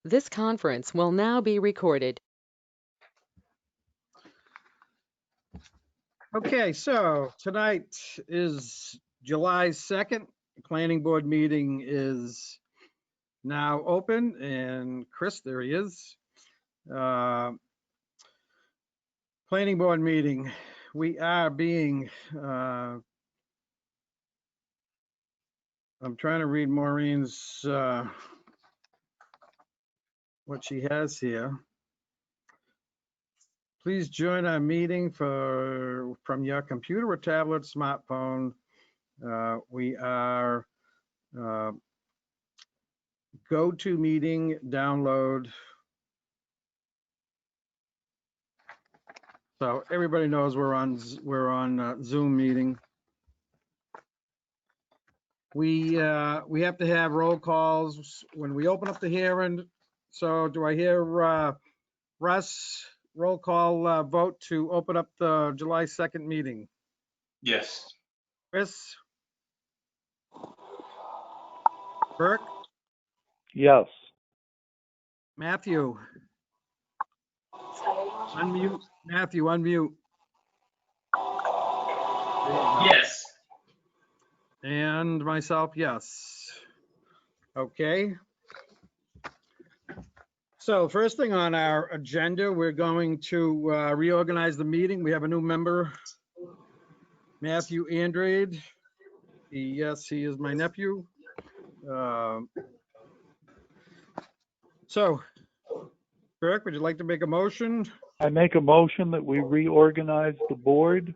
This conference will now be recorded. Okay, so tonight is July 2nd. The planning board meeting is now open, and Chris, there he is. Planning board meeting, we are being, I'm trying to read Maureen's, what she has here. Please join our meeting from your computer or tablet, smartphone. We are go-to meeting, download. So everybody knows we're on Zoom meeting. We have to have roll calls when we open up the hearing. So do I hear Russ, roll call vote to open up the July 2nd meeting? Yes. Chris? Burke? Yes. Matthew? Unmute. Matthew, unmute. Yes. And myself, yes. Okay. So first thing on our agenda, we're going to reorganize the meeting. We have a new member, Matthew Andrade. Yes, he is my nephew. So, Burke, would you like to make a motion? I make a motion that we reorganize the board.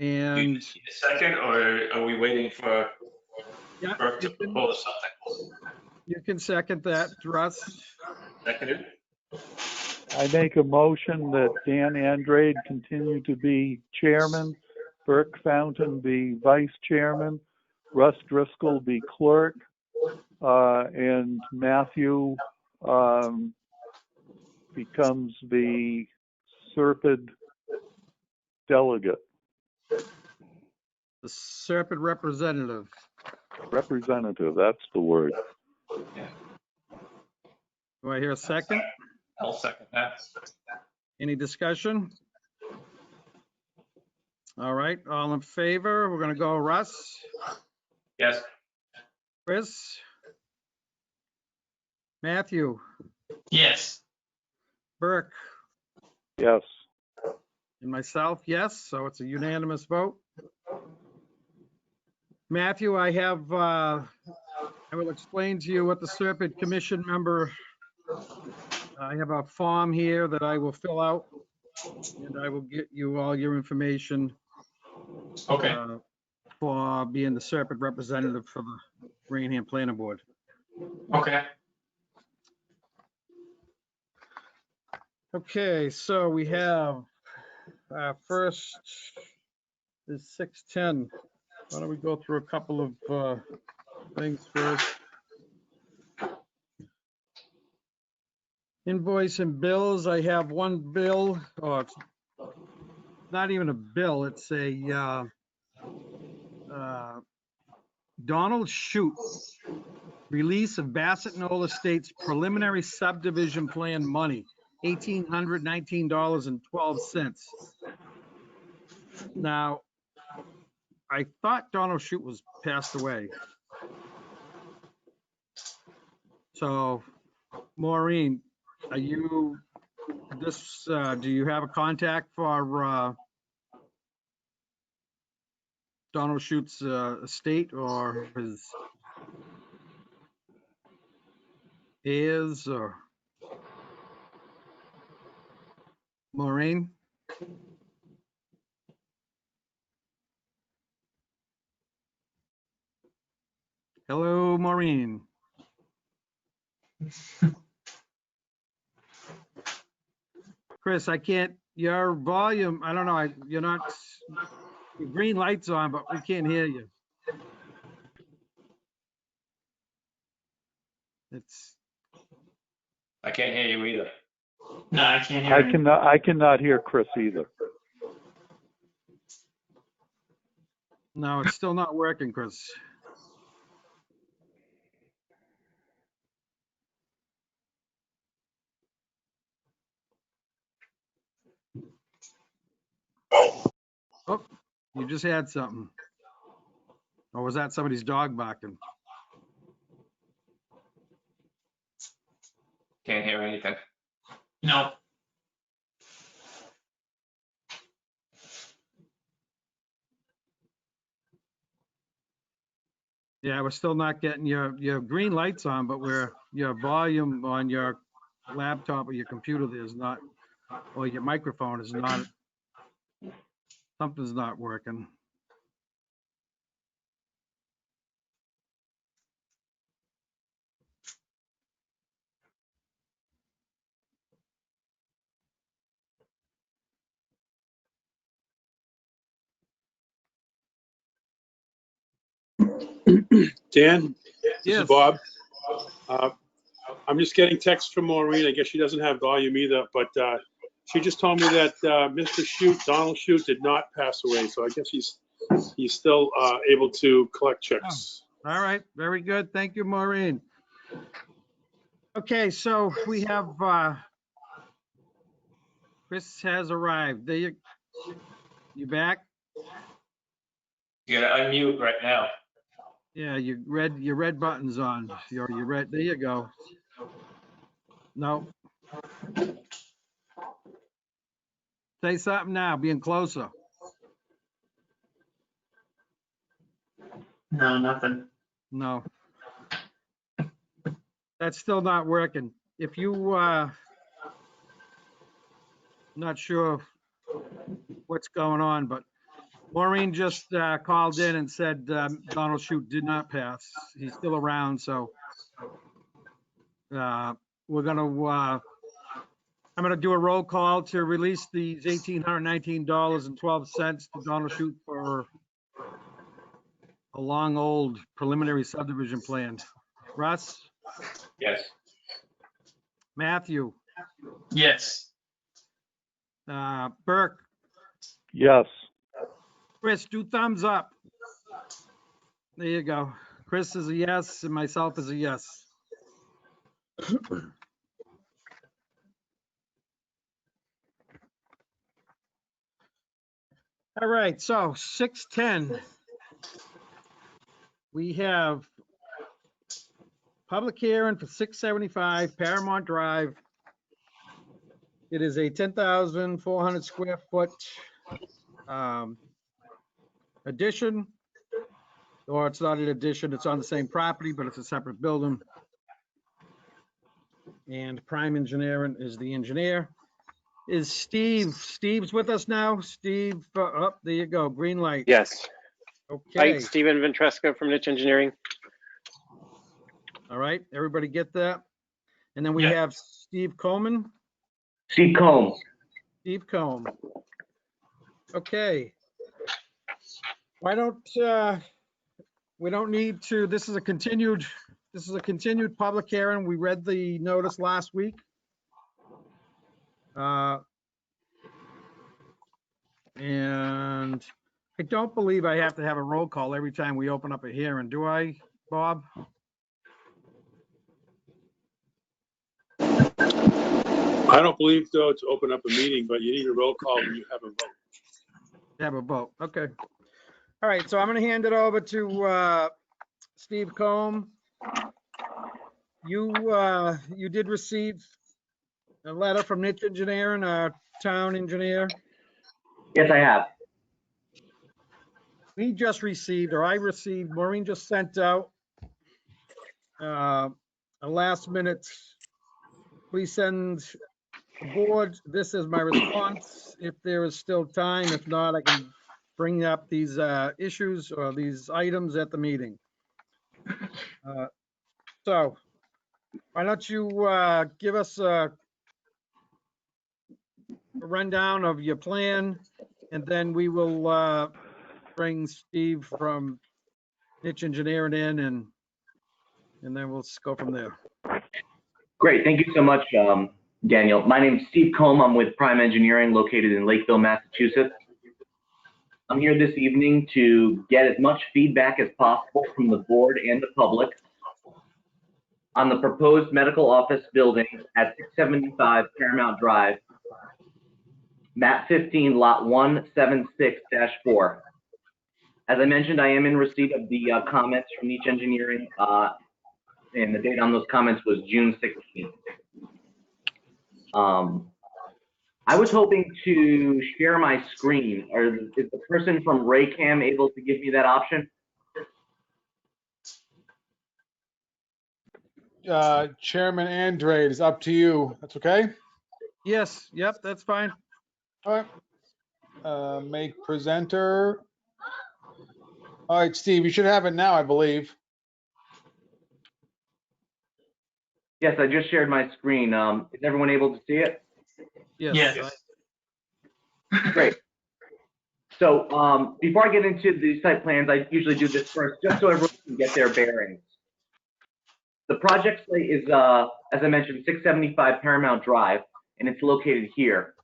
And A second, or are we waiting for yeah, Burke to propose something? you can second that, Russ. Seconded? I make a motion that Dan Andrade continue to be chairman, Burke Fountain be vice chairman, Russ Driscoll be clerk, and Matthew becomes the Serpid delegate, The Serpent representative. representative, that's the word. Yeah. Do I hear a second? I'll second that. Any discussion? All right, all in favor? We're gonna go Russ, Yes. Chris, Matthew, Yes. Burke, Yes. and myself, yes, so it's a unanimous vote. Matthew, I will explain to you what the Serpent Commission member, I have a form here that I will fill out, and I will get you all your information Okay. for being the Serpent representative for the Raynham Planning Board. Okay. Okay, so we have first is 6:10. Why don't we go through a couple of things first? Invoice and bills. I have one bill, or it's not even a bill. It's a Donald Shute, release of Bassett Knoll Estates preliminary subdivision plan money, $1,819.12. Now, I thought Donald Shute was passed away. So, Maureen, are you do you have a contact for Donald Schute's estate or his heirs or Maureen? Hello, Maureen. Chris, I can't, your volume, I don't know, you're not, your green light's on, but we can't hear you. It's, I can't hear you either. No, I can't hear him. I cannot hear Chris either. No, it's still not working, Chris. Oh, you just had something. Or was that somebody's dog barking? Can't hear anything. No. Yeah, we're still not getting your green lights on, but your volume on your laptop or your computer is not, or your microphone is not, something's not working. Dan, this Yes. is Bob. I'm just getting text from Maureen. I guess she doesn't have volume either, but she just told me that Mr. Shute, Donald Shute, did not pass away. So I guess he's still able to collect checks. All right, very good. Thank you, Maureen. Okay, so we have, Chris has arrived. There you back? You gotta unmute right now. Yeah, your red button's on. Your red, there you go. No. Say something now, being closer. No, nothing. No. That's still not working. If you, not sure what's going on, but Maureen just called in and said Donald Shute did not pass. He's still around, so we're gonna, I'm gonna do a roll call to release these $1,819.12 to Donald Shute for a long old preliminary subdivision plan. Russ, Yes. Matthew, Yes. Burke, Yes. Chris, do thumbs up. There you go. Chris is a yes, and myself is a yes. All right, so 6:10. We have public hearing for 675 Paramount Drive. It is a 10,400 square foot addition, or it's not an addition, it's on the same property, but it's a separate building. And Prime Engineering is the engineer. Is Steve's with us now? Steve, oh, there you go, green light. Yes. Okay, Hi, Stephen Ventresca from Niche Engineering. all right, everybody get that? And then we Yeah. have Steve Coleman. Steve Combs. Steve Combe. Okay. Why don't, we don't need to, this is a continued public hearing. We read the notice last week. And I don't believe I have to have a roll call every time we open up a hearing, do I, Bob? I don't believe so to open up a meeting, but you need a roll call when you have a vote. Have a vote, okay. All right, so I'm gonna hand it over to Steve Combe. You did receive a letter from Niche Engineering, our town engineer. Yes, I have. We just received, or I received, Maureen just sent out a last minute, please send the board, this is my response, if there is still time. If not, I can bring up these issues or these items at the meeting. So why don't you give us a rundown of your plan, and then we will bring Steve from Niche Engineering in, and then we'll go from there. Great. Thank you so much, Daniel. My name's Steve Combe. I'm with Prime Engineering located in Lakeville, Massachusetts. I'm here this evening to get as much feedback as possible from the board and the public on the proposed medical office building at 675 Paramount Drive, map 15, lot 176-4. As I mentioned, I am in receipt of the comments from Niche Engineering, and the date on those comments was June 16th. I was hoping to share my screen. Is the person from Raycam able to give me that option? Chairman Andrade, it's up to you. That's okay? Yes, yep, that's fine. All right. Make presenter. All right, Steve, you should have it now, I believe. Yes, I just shared my screen. Is everyone able to see it? Yes. Yes. Great. So before I get into the site plans, I usually do this first, just so everyone can get their bearings. The project site is, as I mentioned, 675 Paramount Drive, and it's located here.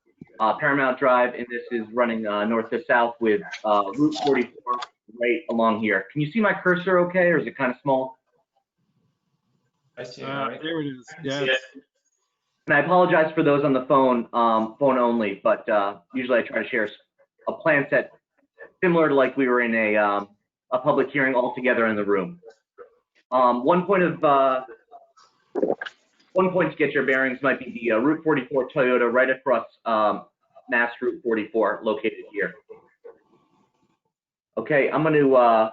Paramount Drive, and this is running north to south with Route 44 right along here. Can you see my cursor okay, or is it kind of small? I see it, all right. There it is. I Yeah. see it. And I apologize for those on the phone, phone only, but usually I try to share a plan set similar to like we were in a public hearing all together in the room. One point to get your bearings might be the Route 44 Toyota right across Mass Route 44 located here. Okay, I'm going to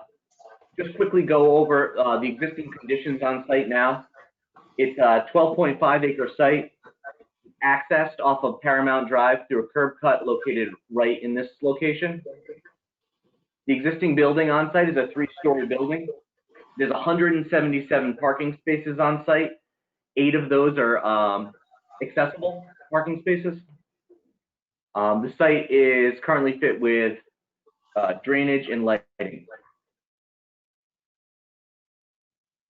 just quickly go over the existing conditions on site now. It's a 12.5 acre site, accessed off of Paramount Drive through a curb cut located right in this location. The existing building on site is a 3-story building. There's 177 parking spaces on site. 8 of those are accessible parking spaces. The site is currently fit with drainage and lighting.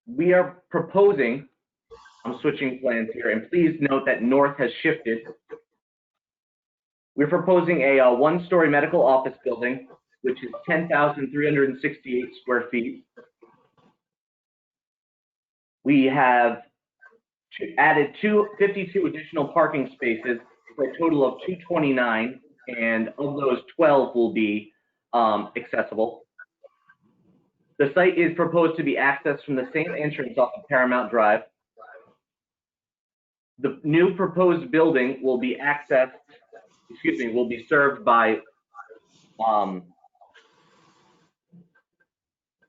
We are proposing, I'm switching plans here, and please note that north has shifted. We're proposing a 1-story medical office building, which is 10,368 square feet. We have added 52 additional parking spaces for a total of 229, and of those 12 will be accessible. The site is proposed to be accessed from the same entrance off of Paramount Drive. The new proposed building will be will be served by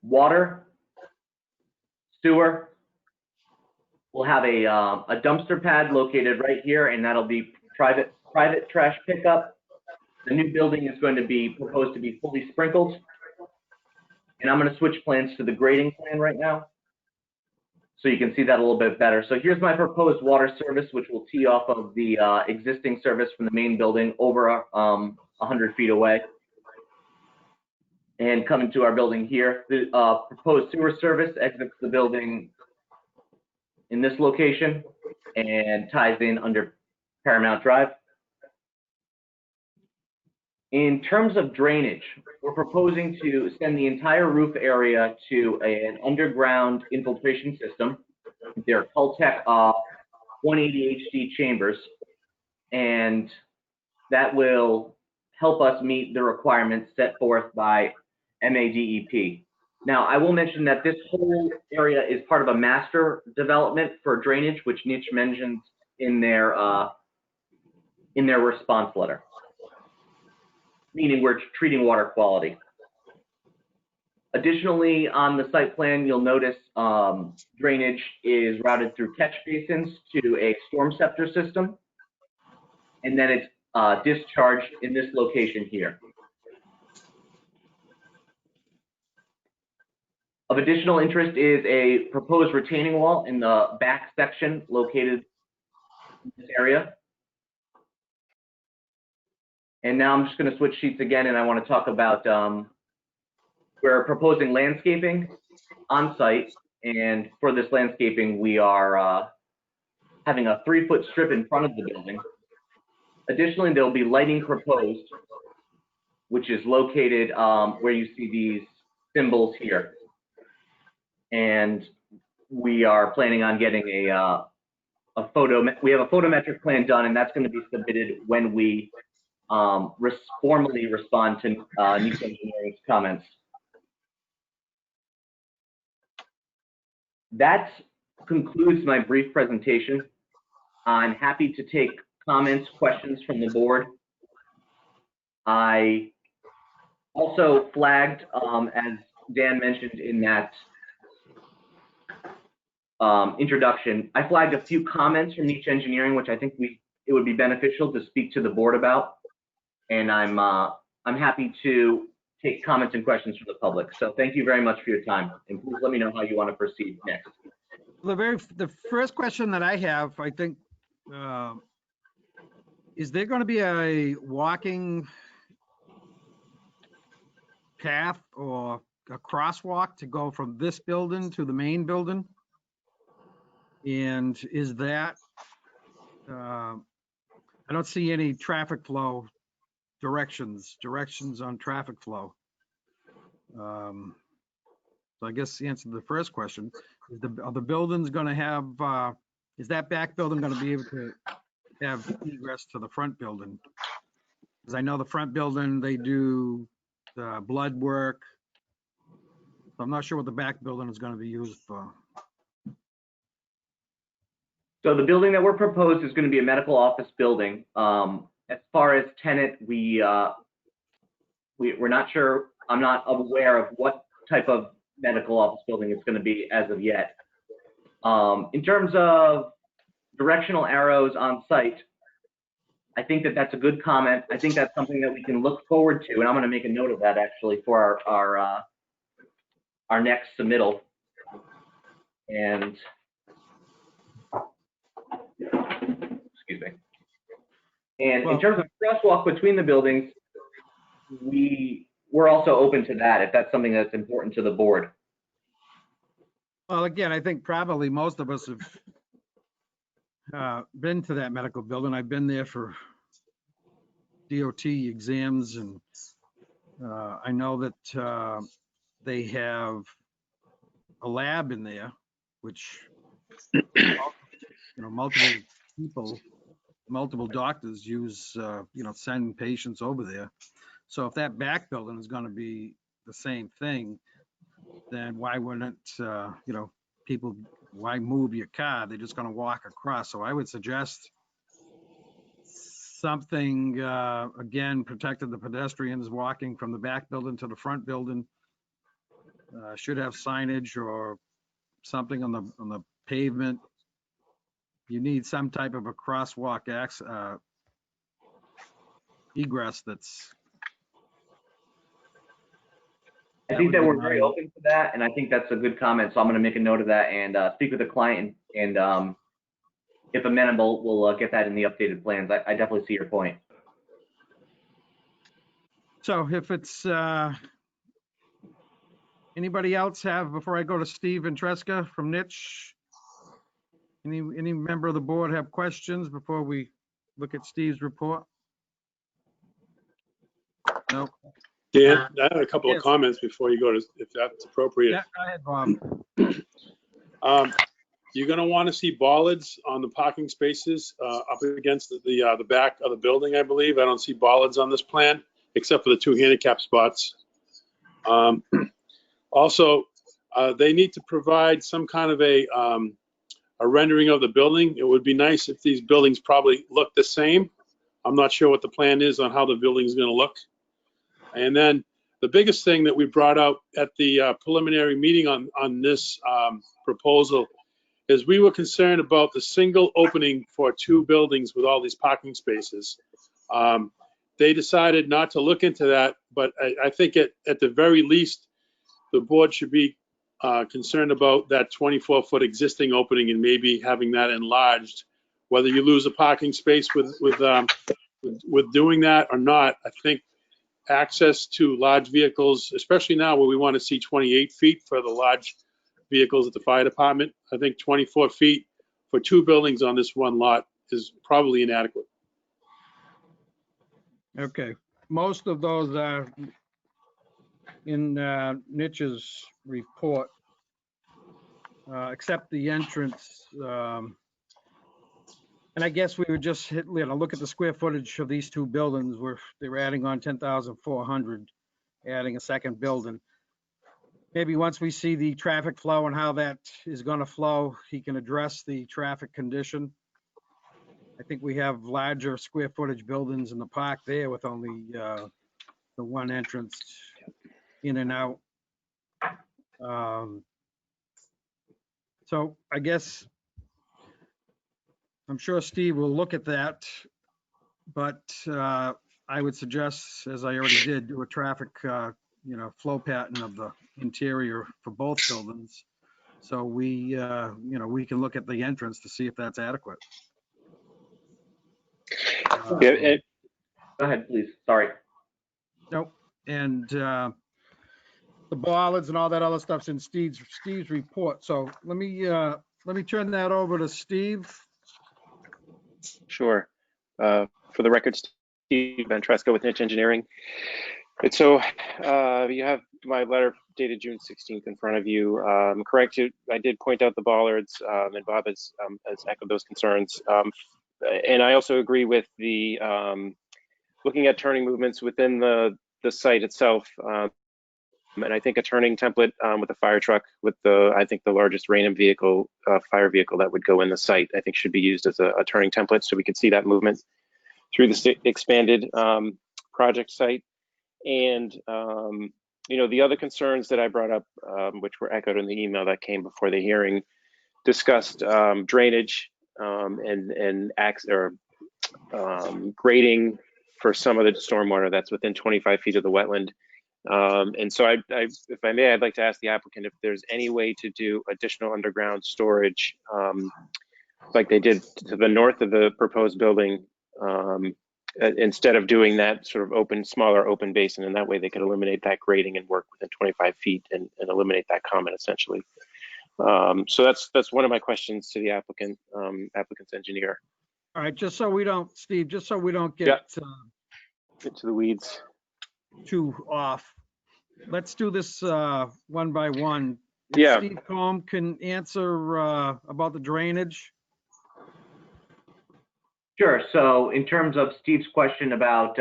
water, sewer. We'll have a dumpster pad located right here, and that'll be private trash pickup. The new building is going to be proposed to be fully sprinkled. And I'm going to switch plans to the grading plan right now, so you can see that a little bit better. So here's my proposed water service, which will tee off of the existing service from the main building over 100 feet away. And coming to our building here, the proposed sewer service exits the building in this location and ties in under Paramount Drive. In terms of drainage, we're proposing to send the entire roof area to an underground infiltration system. They're Cultec 180 HD chambers, and that will help us meet the requirements set forth by MADEP. Now, I will mention that this whole area is part of a master development for drainage, which Niche mentions in their response letter, meaning we're treating water quality. Additionally, on the site plan, you'll notice drainage is routed through catch basins to a storm scepter system, and then it's discharged in this location here. Of additional interest is a proposed retaining wall in the back section located in this area. And now I'm just going to switch sheets again, and I want to talk about we're proposing landscaping on site, and for this landscaping, we are having a 3-foot strip in front of the building. Additionally, there will be lighting proposed which is located where you see these symbols here. And we are planning on getting we have a photometric plan done, and that's going to be submitted when we formally respond to Niche Engineering's comments. That concludes my brief presentation. I'm happy to take comments, questions from the board. I also flagged, as Dan mentioned in that introduction, I flagged a few comments from Niche Engineering, which I think it would be beneficial to speak to the board about. And I'm happy to take comments and questions from the public. So thank you very much for your time, and please let me know how you want to proceed next. The first question that I have, I think, is there going to be a walking path or a crosswalk to go from this building to the main building? And is that, I don't see any traffic flow directions on traffic flow. So I guess the answer to the first question is, are the buildings going to have, is that back building going to be able to have egress to the front building? Because I know the front building, they do the blood work. So I'm not sure what the back building is going to be used for. So the building that we're proposed is going to be a medical office building. As far as tenant, we're not sure. I'm not aware of what type of medical office building it's going to be as of yet. In terms of directional arrows on site, I think that that's a good comment. I think that's something that we can look forward to, and I'm going to make a note of that actually for our next submittal. And excuse me. And in terms of crosswalk between the buildings, we're also open to that if that's something that's important to the board. Well, again, I think probably most of us have been to that medical building. I've been there for DOT exams, and I know that they have a lab in there, which multiple people, multiple doctors use, send patients over there. So if that back building is going to be the same thing, then why wouldn't, people, why move your car? They're just going to walk across. So I would suggest something, again, protected the pedestrians walking from the back building to the front building. Should have signage or something on the pavement. You need some type of a crosswalk egress that's. I think that we're very open to that, and I think that's a good comment. So I'm going to make a note of that and speak with the client, and if amenable, we'll get that in the updated plans. I definitely see your point. So if it's anybody else have, before I go to Steve Ventresca from Niche, any member of the board have questions before we look at Steve's report? No. Dan, I have a couple of comments before you go to, if that's appropriate. Yeah, go ahead, Bob. You're going to want to see bollards on the parking spaces up against the back of the building, I believe. I don't see bollards on this plan, except for the 2 handicap spots. Also, they need to provide some kind of a rendering of the building. It would be nice if these buildings probably look the same. I'm not sure what the plan is on how the building is going to look. And then the biggest thing that we brought out at the preliminary meeting on this proposal is we were concerned about the single opening for 2 buildings with all these parking spaces. They decided not to look into that, but I think at the very least, the board should be concerned about that 24-foot existing opening and maybe having that enlarged. Whether you lose a parking space with doing that or not, I think access to large vehicles, especially now where we want to see 28 feet for the large vehicles at the fire department, I think 24 feet for 2 buildings on this one lot is probably inadequate. Okay. most of those are in Nich's report, except the entrance. And I guess we would just look at the square footage of these two buildings where they were adding on 10,400, adding a second building. Maybe once we see the traffic flow and how that is going to flow, he can address the traffic condition. I think we have larger square footage buildings in the park there with only the one entrance in and out. So I guess I'm sure Steve will look at that, but I would suggest, as I already did, do a traffic, flow pattern of the interior for both buildings. So we can look at the entrance to see if that's adequate. Go ahead, please. Sorry. Nope. And the bollards and all that other stuff's in Steve's report. So let me turn that over to Steve. Sure. For the record, Steve Ventresca with Niche Engineering. And so you have my letter dated June 16th in front of you. Correct, I did point out the bollards, and Bob has echoed those concerns. And I also agree with the looking at turning movements within the site itself. And I think a turning template with a fire truck with I think the largest Raynham vehicle, fire vehicle that would go in the site, I think should be used as a turning template so we can see that movement through the expanded project site. And, the other concerns that I brought up, which were echoed in the email that came before the hearing, discussed drainage and grading for some of the stormwater that's within 25 feet of the wetland. And so if I may, I'd like to ask the applicant if there's any way to do additional underground storage like they did to the north of the proposed building, instead of doing that sort of smaller open basin, and that way they could eliminate that grading and work within 25 feet and eliminate that comment essentially. So that's one of my questions to the applicant's engineer. All right, just so we don't, Steve, just so we don't get into the weeds too off. Let's do this one by one. If Yeah. Steve Combe can answer about the drainage. Sure. So in terms of Steve's question about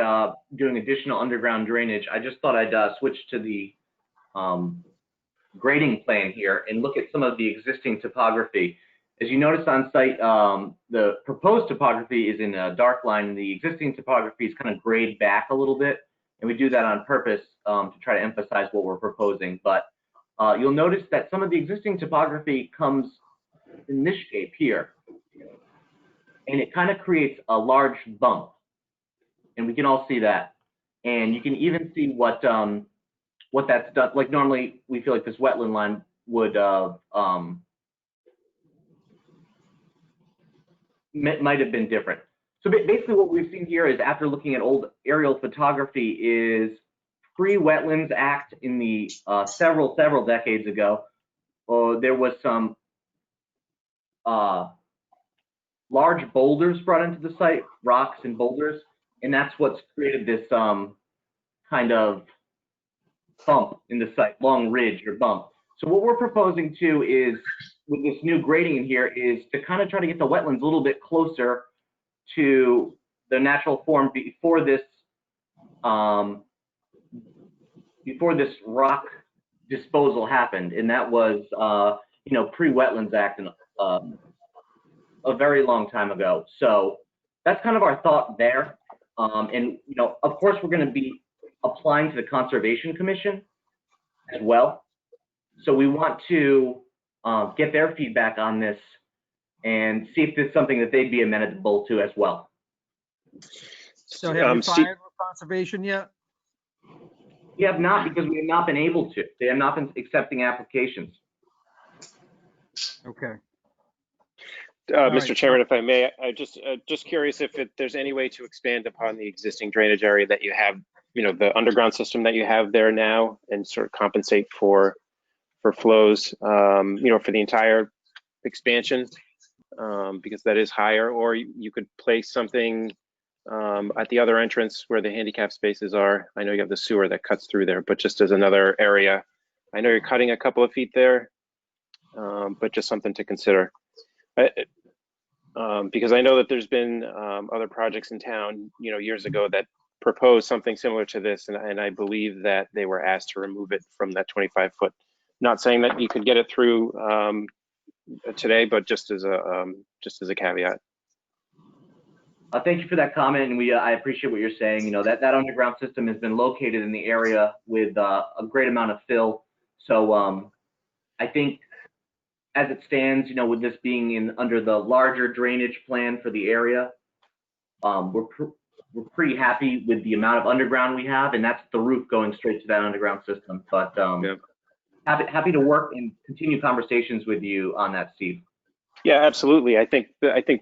doing additional underground drainage, I just thought I'd switch to the grading plan here and look at some of the existing topography. As you notice on site, the proposed topography is in a dark line. The existing topography is kind of grayed back a little bit, and we do that on purpose to try to emphasize what we're proposing. But you'll notice that some of the existing topography comes in this shape here, and it kind of creates a large bump, and we can all see that. And you can even see what that's done. Like normally, we feel like this wetland line would might have been different. So basically what we've seen here is, after looking at old aerial photography, is pre-Wetlands Act in the several decades ago. There was some large boulders brought into the site, rocks and boulders, and that's what's created this kind of bump in the site, long ridge or bump. So what we're proposing to is, with this new grading in here, is to kind of try to get the wetlands a little bit closer to the natural form before this rock disposal happened, and that was pre-Wetlands Act and a very long time ago. So that's kind of our thought there. And of course, we're going to be applying to the Conservation Commission as well. So we want to get their feedback on this and see if there's something that they'd be amenable to as well. So have you filed with Conservation yet? We have not, because we have not been able to. They have not been accepting applications. Okay. Mr. Chairman, if I may, I just curious if there's any way to expand upon the existing drainage area that you have, the underground system that you have there now, and sort of compensate for flows, for the entire expansion, because that is higher, or you could place something at the other entrance where the handicap spaces are. I know you have the sewer that cuts through there, but just as another area. I know you're cutting a couple of feet there, but just something to consider. Because I know that there's been other projects in town, years ago that proposed something similar to this, and I believe that they were asked to remove it from that 25-foot. Not saying that you could get it through today, but just as a caveat. Thank you for that comment, and I appreciate what you're saying. That underground system has been located in the area with a great amount of fill. So I think as it stands, with this being under the larger drainage plan for the area, we're pretty happy with the amount of underground we have, and that's the roof going straight to that underground system. But happy to work and continue conversations with you on that, Steve. Yeah, absolutely. I think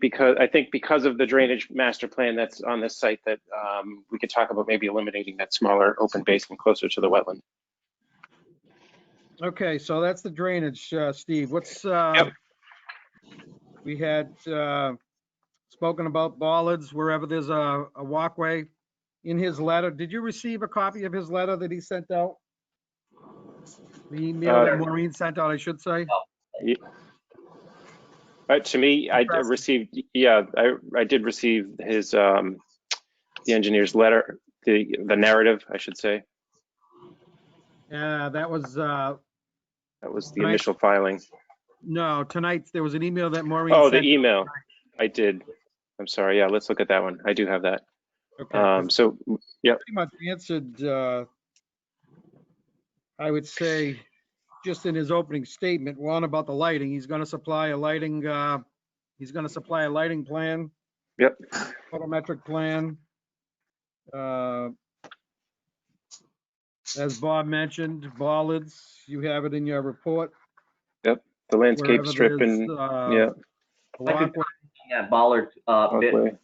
because of the drainage master plan that's on this site that we could talk about maybe eliminating that smaller open basin closer to the wetland. Okay, so that's the drainage, Steve. What's we had spoken about bollards wherever there's a walkway. In his letter, did you receive a copy of his letter that he sent out? The email that Maureen sent out, I should say. To me, I received. Yeah, I did receive his the engineer's letter, the narrative, I should say. Yeah, that was the initial filing. No, tonight there was an email that Maureen sent. Oh, the email. I did. I'm sorry. Yeah, let's look at that one. I do have that. Okay. So, yeah. Pretty much answered, I would say, just in his opening statement, one about the lighting. He's going to supply a lighting. He's going to supply a lighting plan. Yep. Photometric plan. As Bob mentioned, bollards. You have it in your report. Yep. The landscape Wherever strip and yeah. Walkway. Yeah, bollard bit.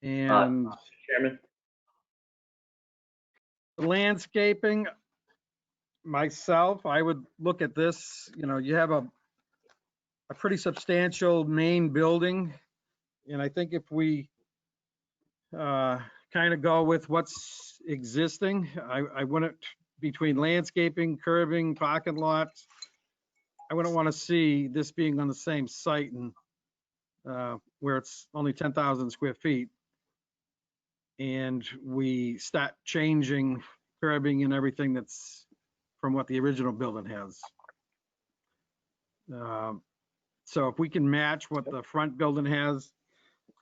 And Chairman. The landscaping, myself, I would look at this, you have a pretty substantial main building. And I think if we kind of go with what's existing, I wouldn't, between landscaping, curbing, parking lots, I wouldn't want to see this being on the same site and where it's only 10,000 square feet. And we start changing curbing and everything that's from what the original building has. So if we can match what the front building has,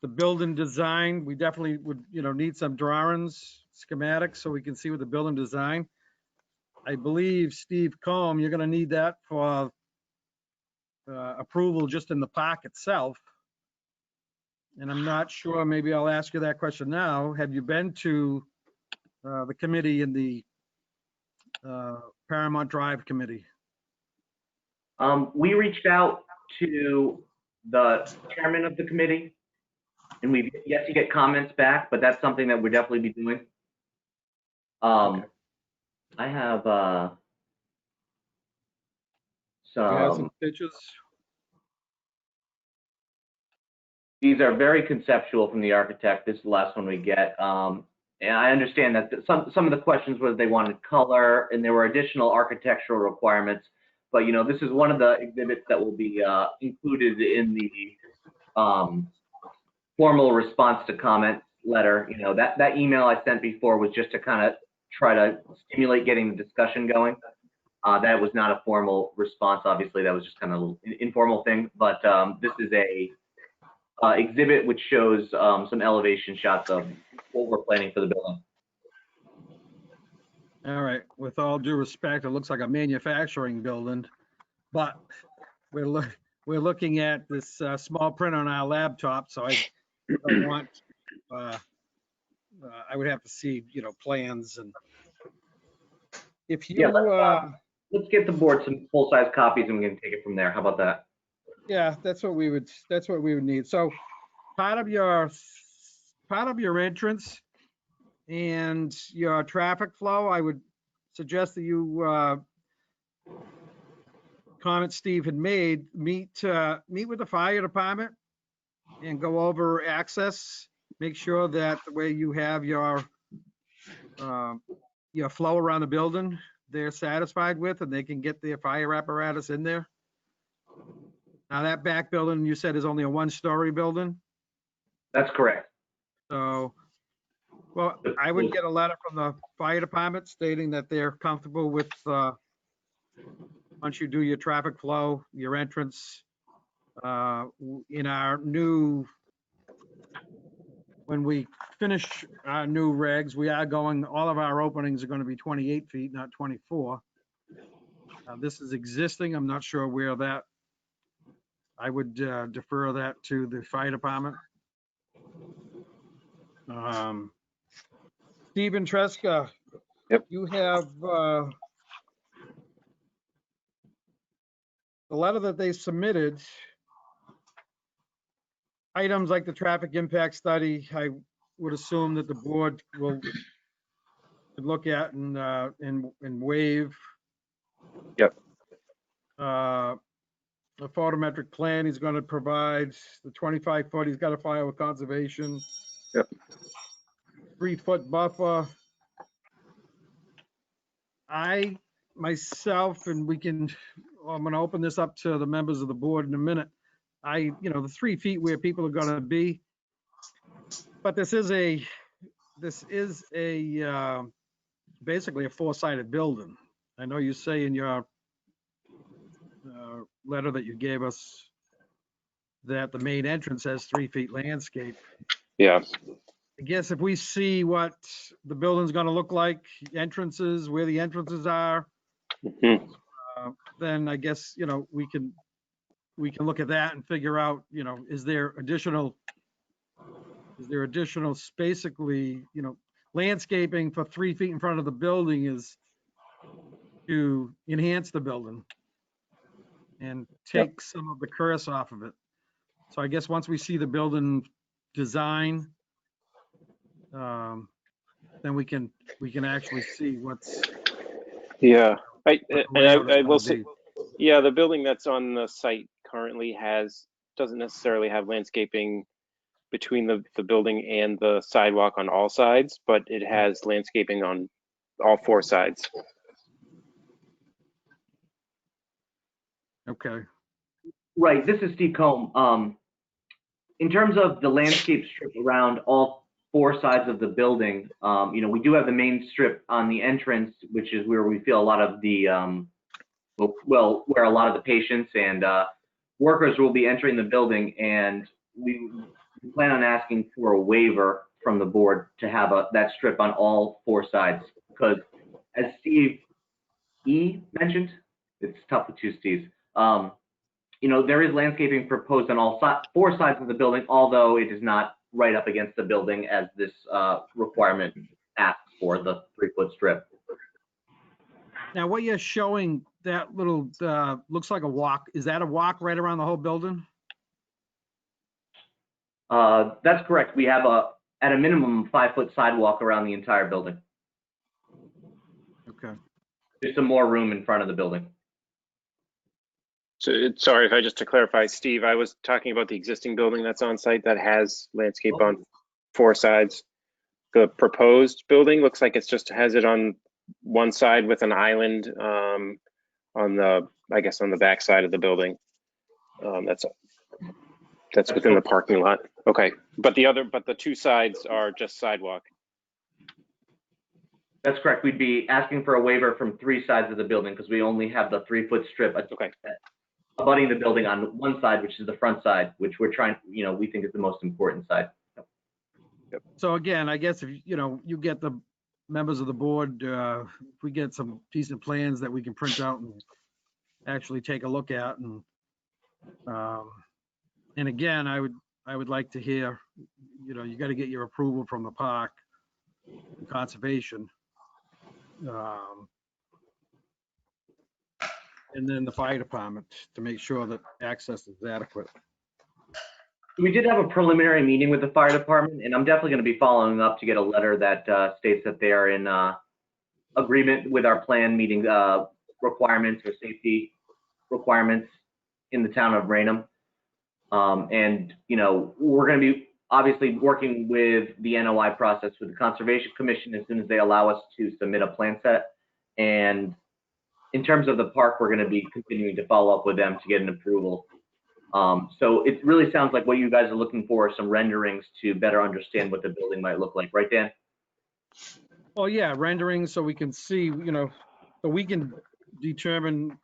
the building design, we definitely would, need some drawings, schematics, so we can see what the building design. I believe, Steve Combe, you're gonna need that for approval just in the park itself. And I'm not sure, maybe I'll ask you that question now. Have you been to the committee in the Paramount Drive committee? We reached out to the chairman of the committee, and we've yet to get comments back, but that's something that we'll definitely be doing. Okay. I have some pictures. These are very conceptual from the architect. This is the last one we get. And I understand that some of the questions was they wanted color and there were additional architectural requirements. But, this is one of the exhibits that will be included in the formal response to comment letter. That email I sent before was just to kind of try to stimulate getting the discussion going. That was not a formal response. Obviously, that was just kind of an informal thing. But this is a exhibit which shows some elevation shots of what we're planning for the building. All right, with all due respect, it looks like a manufacturing building, but we're looking at this small print on our laptop, so I don't want, I would have to see, plans, and if you, let's get the board some full-size copies and we can take it from there. How about that? Yeah, that's what we would need. So part of your entrance and your traffic flow, I would suggest that you comment Steve had made, meet with the fire department and go over access make sure that the way you have your flow around the building, they're satisfied with, and they can get their fire apparatus in there. Now, that back building, you said, is only a one-story building? That's correct. So, well, I would get a letter from the fire department stating that they're comfortable with, once you do your traffic flow, your entrance, in our new, when we finish our new regs, we are going, all of our openings are going to be 28 feet, not 24. This is existing. I'm not sure where that, I would defer that to the fire department. Stephen Tresca. Yep. You have the letter that they submitted, items like the traffic impact study, I would assume that the board will look at and waive. Yep. The photometric plan he's going to provide, the 25 foot, he's got to file with conservation. Yep. 3 foot buffer. I, myself, and I'm going to open this up to the members of the board in a minute. The 3 feet where people are going to be, but this is a basically a 4-sided building. I know you say in your letter that you gave us that the main entrance has 3 feet landscape. Yeah. I guess if we see what the building's going to look like, entrances, where the entrances are, then I guess, we can look at that and figure out, is there additional basically, landscaping for 3 feet in front of the building is to enhance the building and take some of the curse off of it. So I guess once we see the building design, then we can actually see what's. Yeah, I will will say, yeah, the building that's on the site currently doesn't necessarily have landscaping between the building and the sidewalk on all sides, but it has landscaping on all 4 sides. Okay. Right, this is Steve Combs. In terms of the landscape strip around all 4 sides of the building, we do have the main strip on the entrance, which is where we feel a lot of the, where a lot of the patients and workers will be entering the building, and we plan on asking for a waiver from the board to have that strip on all 4 sides, because as Steve E. mentioned, it's tough with 2 Steves. There is landscaping proposed on all 4 sides of the building, although it is not right up against the building as this requirement asks for, the 3 foot strip. Now, what you're showing, that little, looks like a walk, is that a walk right around the whole building? That's correct. We have at a minimum 5 foot sidewalk around the entire building. Okay. There's some more room in front of the building. So sorry, to clarify, Steve, I was talking about the existing building that's on site that has landscape on 4 sides. The proposed building looks like it's just has it on one side with an island on the back side of the building. That's within the parking lot. Okay, but the 2 sides are just sidewalk. That's correct. We'd be asking for a waiver from 3 sides of the building because we only have the 3 foot strip abutting the building on one side, which is the front side, which we're trying, we think is the most important side. Yep. So again, I guess if, you get the members of the board, if we get some decent plans that we can print out and actually take a look at, and again, I would like to hear, you got to get your approval from the park and conservation. And then the fire department to make sure that access is adequate. We did have a preliminary meeting with the fire department, and I'm definitely going to be following up to get a letter that states that they are in agreement with our plan meeting requirements or safety requirements in the town of Raynham. And, we're going to be obviously working with the NOI process with the Conservation Commission as soon as they allow us to submit a plan set. And in terms of the park, we're going to be continuing to follow up with them to get an approval. So it really sounds like what you guys are looking for are some renderings to better understand what the building might look like, right, Dan? Well, yeah, renderings so we can see, you know, so we can determine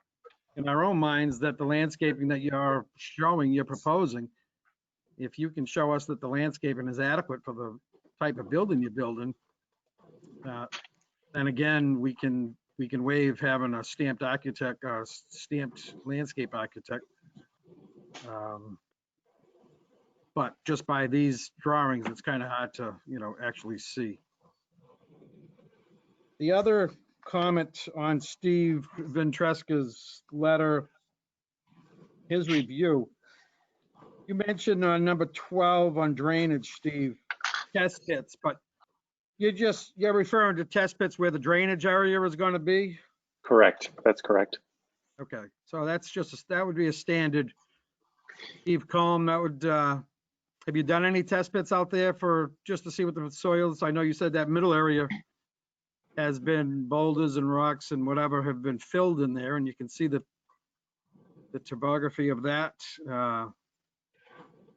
in our own minds that the landscaping that you're showing, you're proposing, if you can show us that the landscaping is adequate for the type of building you're building, then again, we can waive having a stamped architect, stamped landscape architect. But just by these drawings, it's kind of hard to, you know, actually see. The other comment on Steve Ventresca's letter, his review, you mentioned on number 12 on drainage, Steve, test pits, but you're referring to test pits where the drainage area is going to be? Correct. That's correct. Okay, so that's just, that would be a standard. Steve Combs, that would, have you done any test pits out there for, just to see what the soils, I know you said that middle area has been boulders and rocks and whatever have been filled in there, and you can see the topography of that.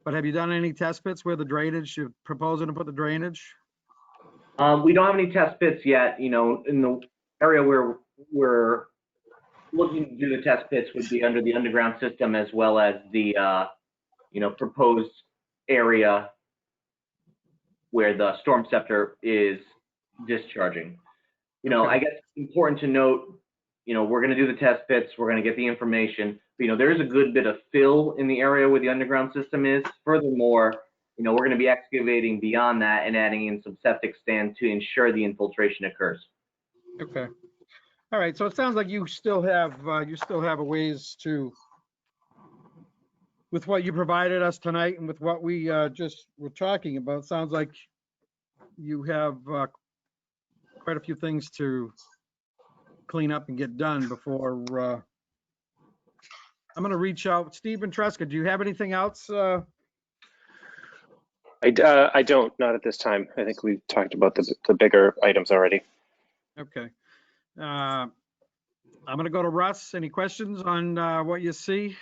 But have you done any test pits where the drainage, you're proposing to put the drainage? We don't have any test pits yet. You know, in the area where we're looking to do the test pits would be under the underground system as well as the, you know, proposed area where the storm scepter is discharging. You know, I guess it's important to note, you know, we're going to do the test pits, we're going to get the information. But, you know, there is a good bit of fill in the area where the underground system is. Furthermore, you know, we're going to be excavating beyond that and adding in some septic stand to ensure the infiltration occurs. Okay. All right. So it sounds like you still have a ways to, with what you provided us tonight and with what we just were talking about, sounds like you have quite a few things to clean up and get done before I'm going to reach out. Steve Ventresca, do you have anything else? I don't, not at this time. I think we've talked about the bigger items already. Okay. I'm going to go to Russ. Any questions on what you see?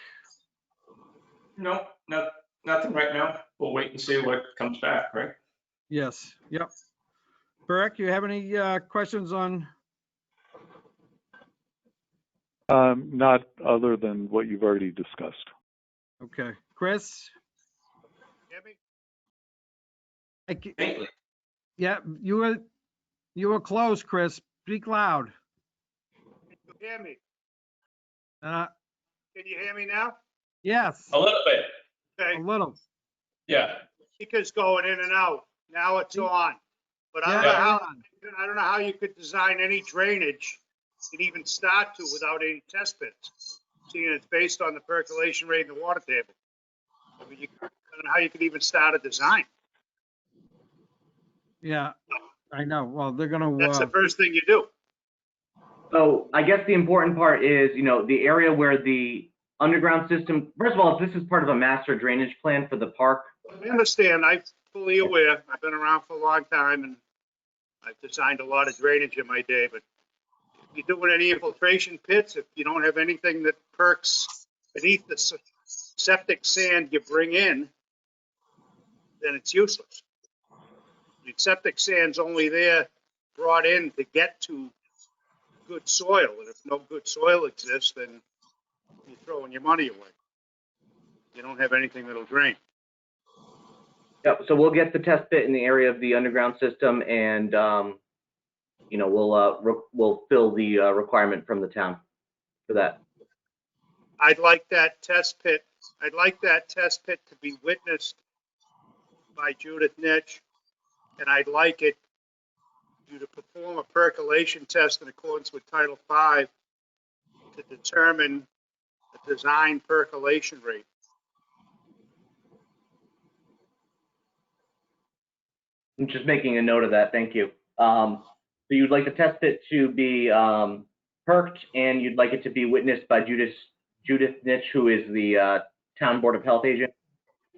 No, nothing right now. We'll wait and see what comes back, right? Yes. Yep. Burke, you have any questions on? Not other than what you've already discussed. Okay. Chris? Faintly. Yeah, you were close, Chris. Speak loud. Can you hear me? Can you hear me now? Yes. A little bit. Okay. A little. Yeah. Speaker's going in and out. Now it's on. But I don't know how you could design any drainage and even start to without any test pits, seeing it's based on the percolation rate in the water table. I mean, I don't know how you could even start a design. Yeah, I know. Well, they're going to. That's the first thing you do. So I guess the important part is, you know, the area where the underground system, first of all, this is part of a master drainage plan for the park. I understand. I'm fully aware. I've been around for a long time and I've designed a lot of drainage in my day, but if you're doing any infiltration pits, if you don't have anything that perks beneath the septic sand you bring in, then it's useless. The septic sand's only there brought in to get to good soil, and if no good soil exists, then you're throwing your money away. You don't have anything that'll drain. Yep. So we'll get the test pit in the area of the underground system, and you know, we'll fill the requirement from the town for that. I'd like that test pit. I'd like that test pit to be witnessed by Judith Nitch, and I'd like you to perform a percolation test in accordance with Title V to determine the design percolation rate. I'm just making a note of that. Thank you. So you'd like the test pit to be perked, and you'd like it to be witnessed by Judith Nitch, who is the Town Board of Health agent?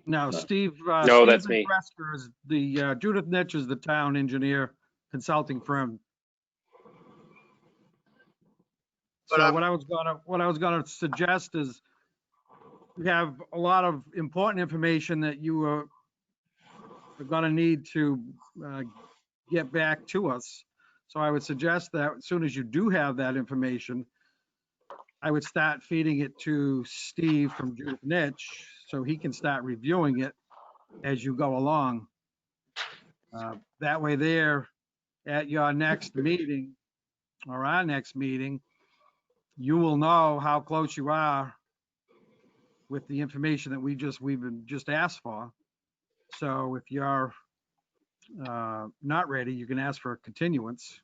No, Steve. No, Steve that's me. Ventresca is the, Judith Nitch is the town engineer consulting firm. But So what I was gonna suggest is we have a lot of important information that you are gonna need to get back to us. So I would suggest that as soon as you do have that information, I would start feeding it to Steve from Judith Nitch so he can start reviewing it as you go along. That way there, at your next meeting or our next meeting, you will know how close you are with the information that we've been just asked for. So if you're not ready, you can ask for a continuance.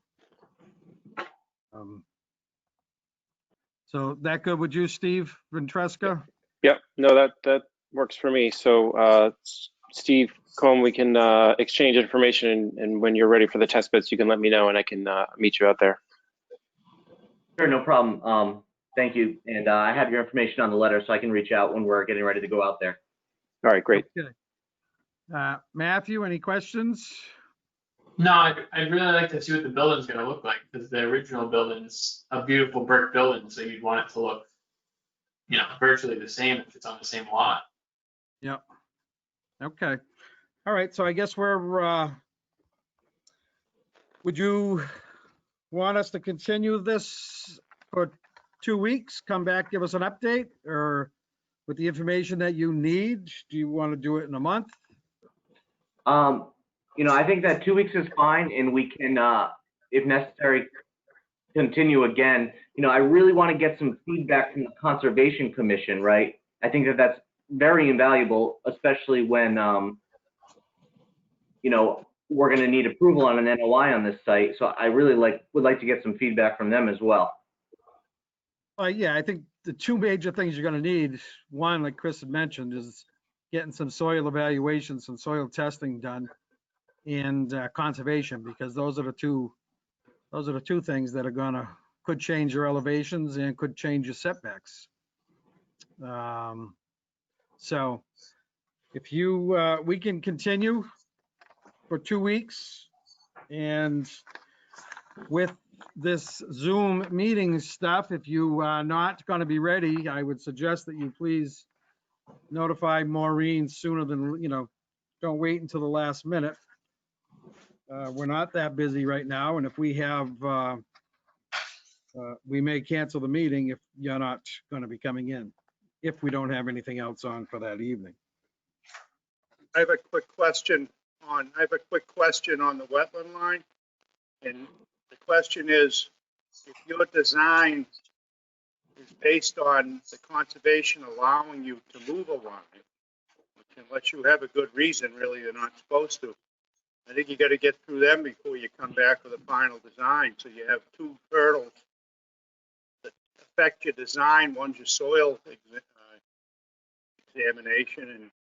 So that good with you, Steve Ventresca? Yep. No, that works for me. So, Steve Combe, we can exchange information, and when you're ready for the test bits, you can let me know, and I can meet you out there. Sure, no problem. Thank you. And I have your information on the letter, so I can reach out when we're getting ready to go out there. All right, great. Okay. Matthew, any questions? No, I'd really like to see what the building's gonna look like, because the original building's a beautiful brick building, so you'd want it to look, virtually the same if it's on the same lot. Yep. Okay. All right. So I guess would you want us to continue this for 2 weeks? Come back, give us an update, or with the information that you need? Do you want to do it in a month? I think that 2 weeks is fine, and we can, if necessary, continue again. I really want to get some feedback from the Conservation Commission, right? I think that that's very invaluable, especially when, we're going to need approval on an NOI on this site. So I really would like to get some feedback from them as well. Yeah, I think the two major things you're going to need, one, like Chris had mentioned, is getting some soil evaluation, some soil testing done, and conservation, because those are the two things that could change your elevations and could change your setbacks. So if we can continue for 2 weeks, and with this Zoom meeting stuff, if you are not going to be ready, I would suggest that you please notify Maureen sooner than, don't wait until the last minute. We're not that busy right now, and if we have, we may cancel the meeting if you're not going to be coming in, if we don't have anything else on for that evening. I have a quick question on the wetland line. And the question is, if your design is based on the conservation allowing you to move a line, which unless you have a good reason, really, you're not supposed to. I think you got to get through them before you come back with a final design. So you have two hurdles that affect your design. One's your soil examination, and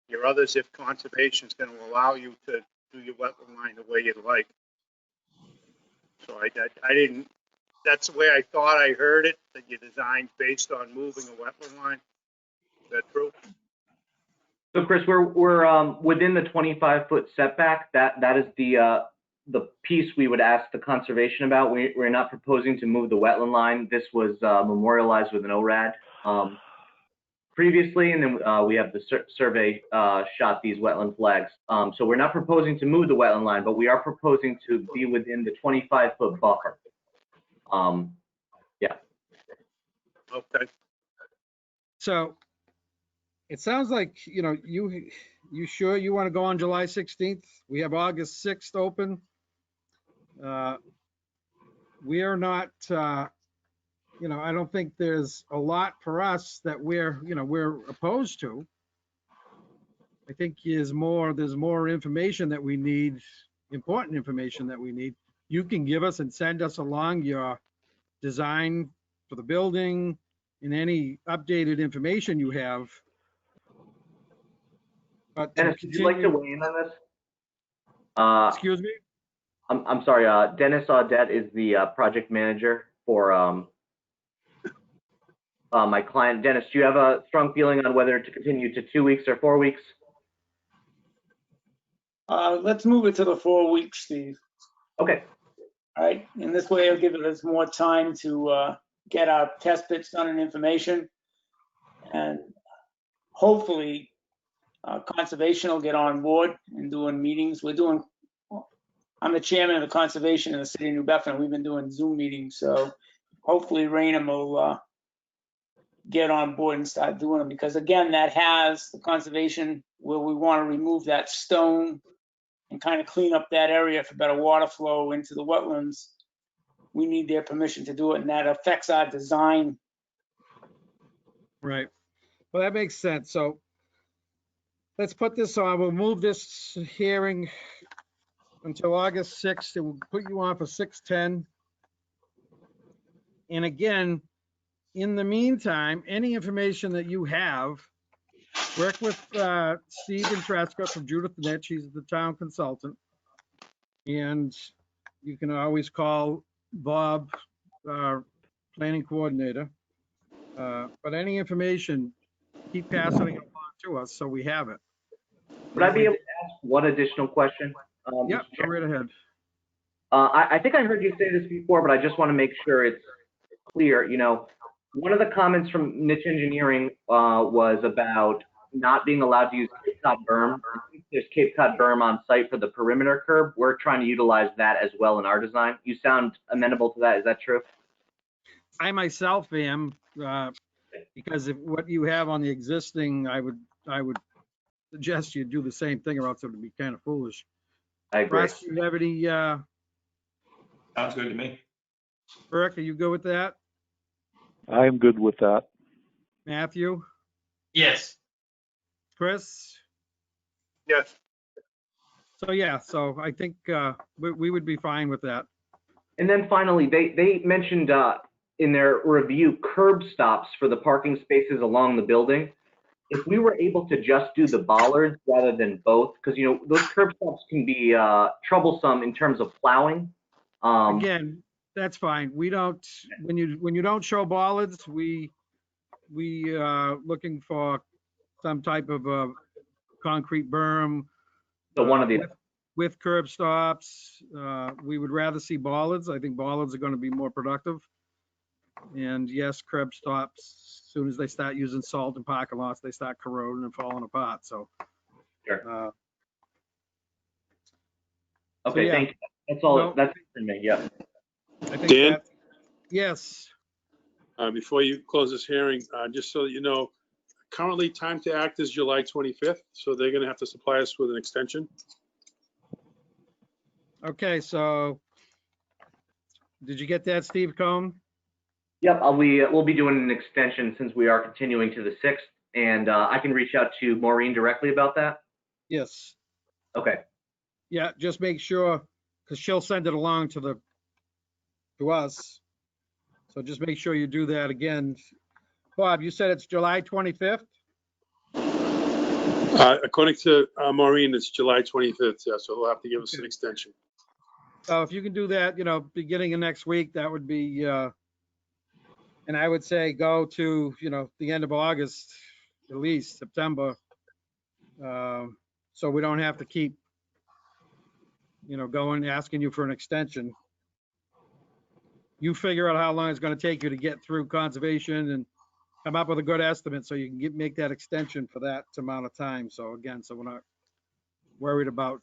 your others if conservation is going to allow you to do your wetland line the way you'd like. So I didn't, that's the way I thought I heard it, that your design's based on moving a wetland line. Is that true? So Chris, we're within the 25-foot setback. That is the piece we would ask the conservation about. We're not proposing to move the wetland line. This was memorialized with an ORAD previously, and then we have the survey shot these wetland flags. So we're not proposing to move the wetland line, but we are proposing to be within the 25-foot buffer. Yeah. Okay. So it sounds like, you sure you want to go on July 16th? We have August 6th open. We are not, I don't think there's a lot for us that we're opposed to. I think there's more information that we need, important information that we need. You can give us and send us along your design for the building and any updated information you have. But Dennis, would you like to weigh in on this? Excuse me? I'm sorry, Dennis Audette is the project manager for my client. Dennis, do you have a strong feeling on whether to continue to 2 weeks or 4 weeks? Let's move it to the 4 weeks, Steve. Okay. All right, and this way it'll give us more time to get our test bits done and information. And hopefully, conservation will get on board and doing meetings. I'm the chairman of the conservation in the city of New Bedford, and we've been doing Zoom meetings. So hopefully Raynham will get on board and start doing them, because again, that has the conservation where we want to remove that stone and kind of clean up that area for better water flow into the wetlands. We need their permission to do it, and that affects our design. Right. Well, that makes sense. So let's put this on. We'll move this hearing until August 6th. And we'll put you on for 6:10. And again, in the meantime, any information that you have, work with Steve Ventresca from Judith Nitch. He's the town consultant. And you can always call Bob, our planning coordinator. But any information, keep passing it along to us so we have it. Would I be able to ask one additional question? Yeah, go right ahead. I think I heard you say this before, but I just want to make sure it's clear. You know, one of the comments from Niche Engineering was about not being allowed to use Cape Cod berm. There's Cape Cod berm on site for the perimeter curb. We're trying to utilize that as well in our design. You sound amenable to that. Is that true? I myself am, because if what you have on the existing, I would suggest you do the same thing, or else it would be kind of foolish. I agree. Russ, do you have any, Sounds good to me. Burke, are you good with that? I'm good with that. Matthew? Yes. Chris? Yes. So yeah, so I think we would be fine with that. And then finally, they mentioned in their review curb stops for the parking spaces along the building. If we were able to just do the bollards rather than both, because you know those curb stops can be troublesome in terms of plowing. Again, that's fine. We don't, when you don't show bollards, we looking for some type of concrete berm. So one of the with curb stops. We would rather see bollards. I think bollards are going to be more productive. And yes, curb stops, as soon as they start using salt in parking lots, they start corroding and falling apart. So, sure. so Okay, yeah. thank you. That's all. Well, That's it for me. Yeah. I think Dan? yes. Before you close this hearing, just so that you know, currently time to act is July 25th, so they're gonna have to supply us with an extension. Okay, so did you get that, Steve Cohn? Yep. We'll be doing an extension since we are continuing to the 6th, and I can reach out to Maureen directly about that. Yes. Okay. Yeah, just make sure, because she'll send it along to us. So just make sure you do that again. Bob, you said it's July 25th? According to Maureen, it's July 25th, yeah, so they'll have to give us an extension. So if you can do that, beginning of next week, that would be, and I would say go to, the end of August, at least September. So we don't have to keep, going, asking you for an extension. You figure out how long it's going to take you to get through conservation and come up with a good estimate so you can make that extension for that amount of time. So again, so we're not worried about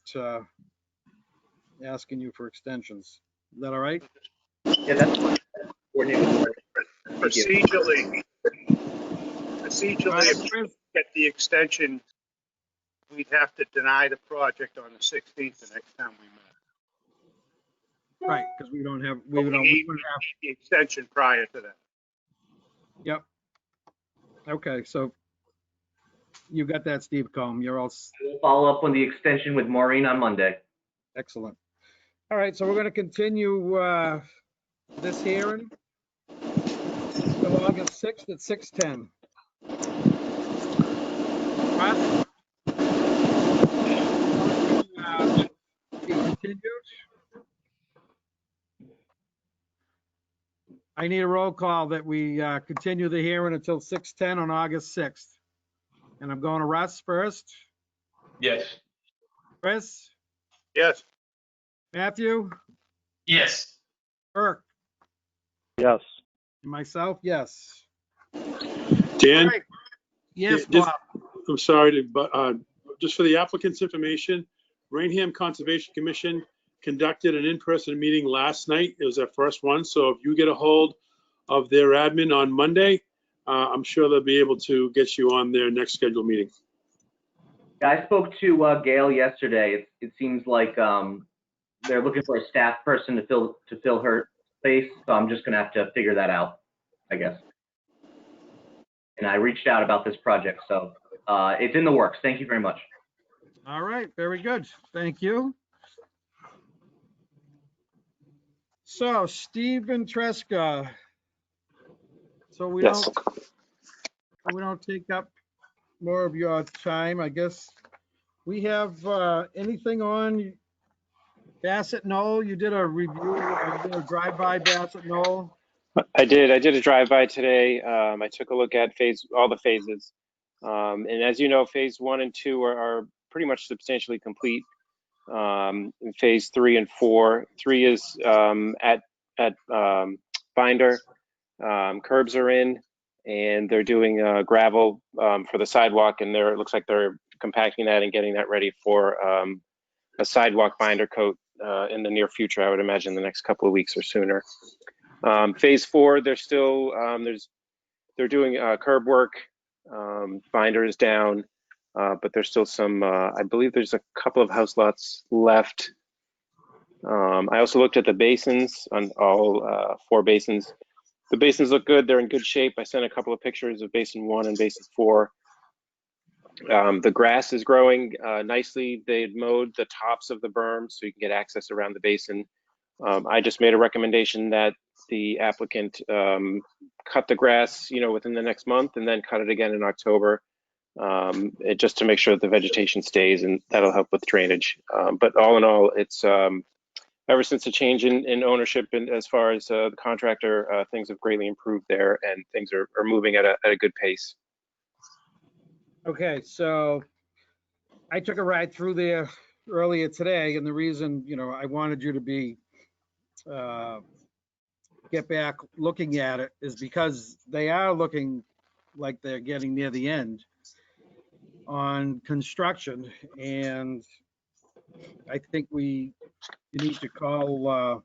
asking you for extensions. Is that all right? Yeah, that's fine. Procedurally, if we get the extension, we'd have to deny the project on the 16th the next time we met. Right, because we don't have, We need the extension prior to that. Yep. Okay, so you got that, Steve Combs. You're all We'll follow up on the extension with Maureen on Monday. excellent. All right, so we're going to continue this hearing till August 6th at 6:10. Russ? Be continued. I need a roll call that we continue the hearing until 6:10 on August 6th. And I'm going to Russ first. Yes. Chris, Yes. Matthew, Yes. Burke, Yes. and myself, yes. Dan? Right. Yes, Just- Bob. I'm sorry to, but just for the applicant's information, Raynham Conservation Commission conducted an in-person meeting last night. It was their first one. So if you get a hold of their admin on Monday, I'm sure they'll be able to get you on their next scheduled meeting. I spoke to Gail yesterday. It seems like they're looking for a staff person to fill her space. So I'm just gonna have to figure that out, I guess. And I reached out about this project, so it's in the works. Thank you very much. All right, very good. Thank you. So Stephen Tresca. So we Yes. don't take up more of your time, I guess. We have anything on Bassett Knoll? You did a review, you did a drive-by Bassett Knoll. I did a drive-by today. I took a look at all the phases. And as you know, phase 1 and 2 are pretty much substantially complete. Phase 3 and 4. 3 is at binder. Curbs are in, and they're doing gravel for the sidewalk, and it looks like they're compacting that and getting that ready for a sidewalk binder coat in the near future. I would imagine the next couple of weeks or sooner. Phase 4, they're still they're doing curb work, binders down, but there's still some. I believe there's a couple of house lots left. I also looked at the basins on all 4 basins. The basins look good. They're in good shape. I sent a couple of pictures of basin 1 and basin 4. The grass is growing nicely. They had mowed the tops of the berm so you can get access around the basin. I just made a recommendation that the applicant cut the grass, within the next month, and then cut it again in October, just to make sure that the vegetation stays, and that'll help with drainage. But all in all, it's ever since the change in ownership and as far as the contractor, things have greatly improved there, and things are moving at a good pace. Okay, so I took a ride through there earlier today, and the reason, I wanted you to get back looking at it is because they are looking like they're getting near the end on construction, and I think you need to call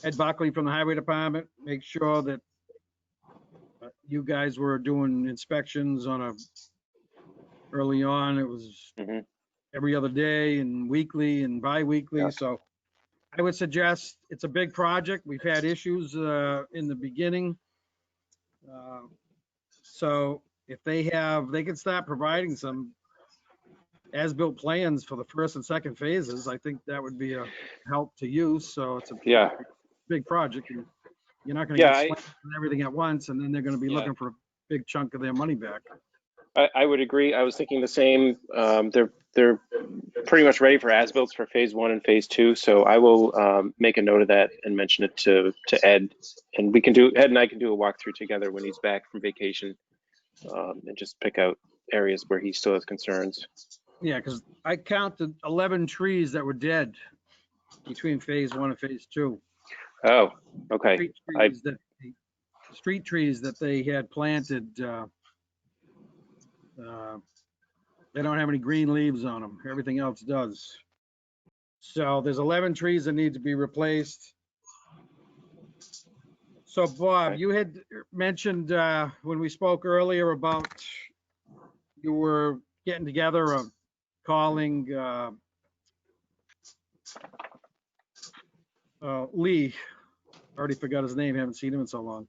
Ed Buckley from the Highway Department, make sure that you guys were doing inspections early on. It was every other day and weekly and bi-weekly. Yeah. So I would suggest, it's a big project. We've had issues in the beginning. So if they can start providing some as-built plans for the first and second phases, I think that would be a help to you. So it's a big project. And you're not going to get slammed with everything at once, and then they're going to be looking for a big chunk of their money back. I would agree. I was thinking the same. They're pretty much ready for as-built for phase 1 and phase 2. So I will make a note of that and mention it to Ed, and Ed and I can do a walkthrough together when he's back from vacation, and just pick out areas where he still has concerns. Yeah, because I counted 11 trees that were dead between phase 1 and phase 2. Oh, okay. Street trees that they had planted. They don't have any green leaves on them. Everything else does. So there's 11 trees that need to be replaced. So Bob, you had mentioned when we spoke earlier about you were getting together, calling Lee. I already forgot his name. Haven't seen him in so long.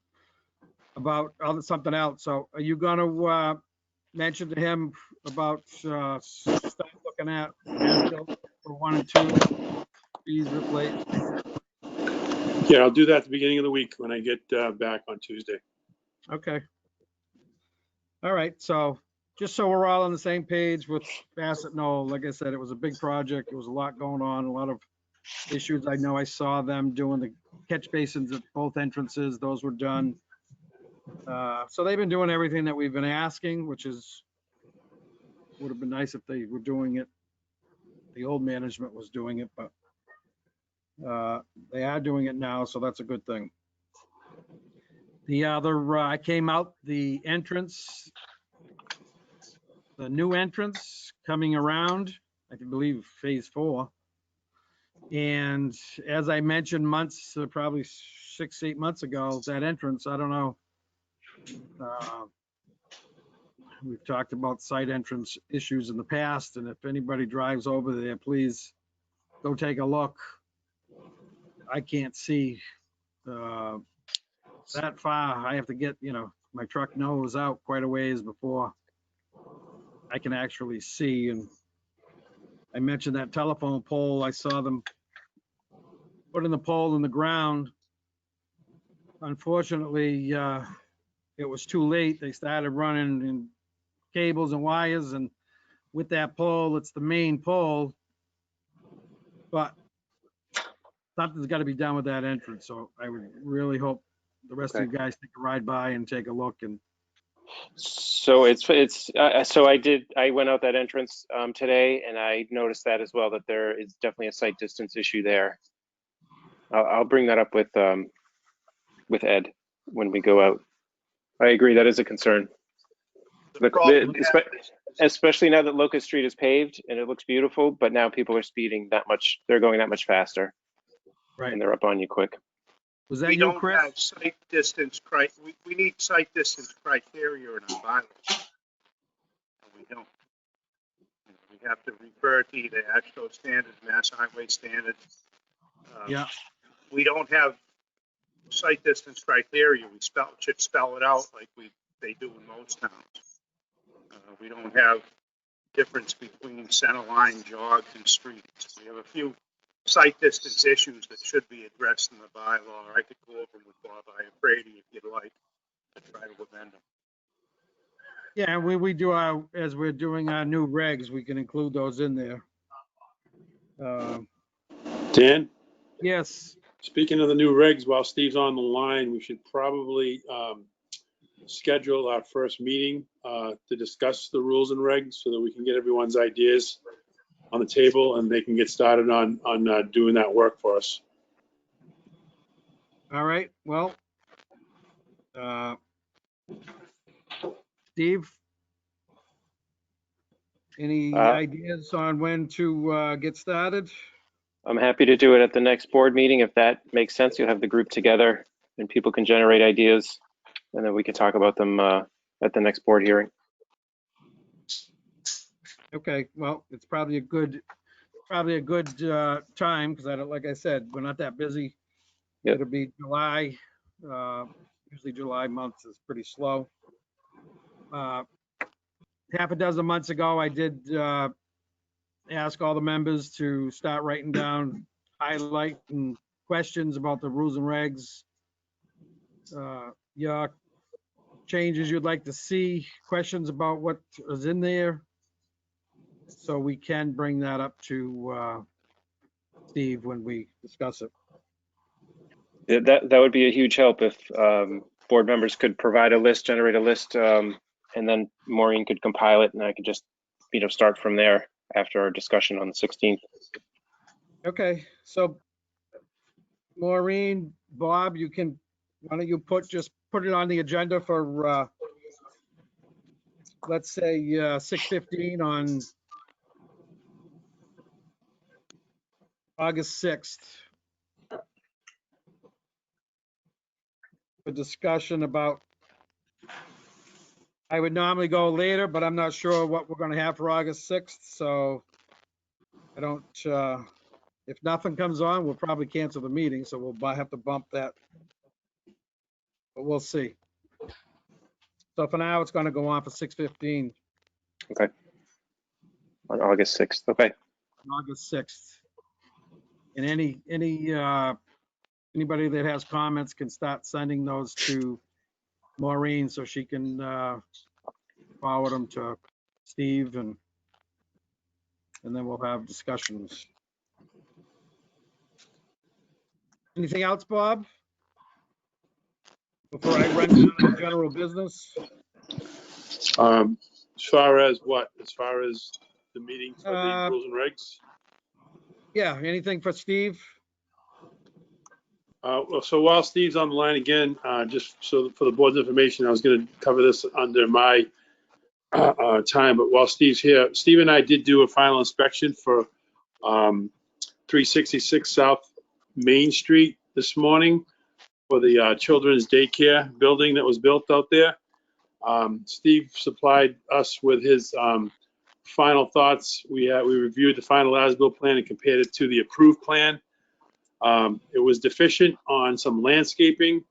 About something else. So are you going to mention to him about start looking at as-built for 1 and 2 trees replaced? Yeah, I'll do that at the beginning of the week when I get back on Tuesday. Okay. All right. So just so we're all on the same page with Bassett Knoll, like I said, it was a big project. There was a lot going on, a lot of issues. I know I saw them doing the catch basins at both entrances. Those were done. So they've been doing everything that we've been asking, which would have been nice if they were doing it the old management was doing it, but they are doing it now, so that's a good thing. The other, I came out the entrance, the new entrance coming around, I believe phase 4. And as I mentioned months, probably 6-8 months ago, that entrance, I don't know. We've talked about site entrance issues in the past, and if anybody drives over there, please go take a look. I can't see that far. I have to get, my truck nose out quite a ways before I can actually see. And I mentioned that telephone pole. I saw them putting the pole in the ground. Unfortunately, it was too late. They started running in cables and wires, and with that pole, it's the main pole. But something's got to be done with that entrance. So I would really hope the rest of you guys take a ride by and take a look. And so I went out that entrance today, and I noticed that as well, that there is definitely a site distance issue there. I'll bring that up with Ed when we go out. I agree, that is a concern. Especially now that Locust Street is paved and it looks beautiful, but now people are speeding that much. They're going that much faster. Right. And they're up on you quick. Was that We you, don't Chris? have site distance we need site distance criteria in our bylaws. And we don't. We have to refer to either AASHTO standards, Mass Highway standards. Yeah. We don't have site distance criteria. We should spell it out like they do in most towns. We don't have difference between center line jogs and streets. We have a few site distance issues that should be addressed in the bylaw. I could go over them with Bob Iafredi if you'd like to try to amend them. Yeah, we do as we're doing our new regs, we can include those in there. Dan, Yes. speaking of the new regs, while Steve's on the line, we should probably schedule our first meeting to discuss the rules and regs so that we can get everyone's ideas on the table and they can get started on doing that work for us. All right. Well, Steve, any ideas on when to get started? I'm happy to do it at the next board meeting. If that makes sense, you'll have the group together and people can generate ideas, and then we can talk about them at the next board hearing. Okay, well, it's probably a good time, because like I said, we're not that busy. Yep. It'll be July. Usually July month is pretty slow. Half a dozen months ago, I did ask all the members to start writing down, highlighting questions about the rules and regs. Your changes you'd like to see, questions about what is in there. So we can bring that up to Steve when we discuss it. Yeah, that would be a huge help if board members could provide a list, generate a list, and then Maureen could compile it, and I could just, start from there after our discussion on the 16th. Okay, so Maureen, Bob, why don't you put it on the agenda for let's say 6:15 on August 6th. A discussion about, I would normally go later, but I'm not sure what we're going to have for August 6th. So I don't, if nothing comes on, we'll probably cancel the meeting. So we'll have to bump that, but we'll see. So for now, it's going to go on for 6:15. Okay. On August 6th. Okay. August 6th. And anybody that has comments can start sending those to Maureen so she can forward them to Steve, and then we'll have discussions. Anything else, Bob? Before I run down the general business? As far as what? As far as the meeting for the rules and regs? Yeah, anything for Steve? Well, so while Steve's on the line again, just so for the board's information, I was going to cover this under my time, but while Steve's here, Steve and I did do a final inspection for 366 South Main Street this morning for the children's daycare building that was built out there. Steve supplied us with his final thoughts. We reviewed the final as-built plan and compared it to the approved plan. It was deficient on some landscaping.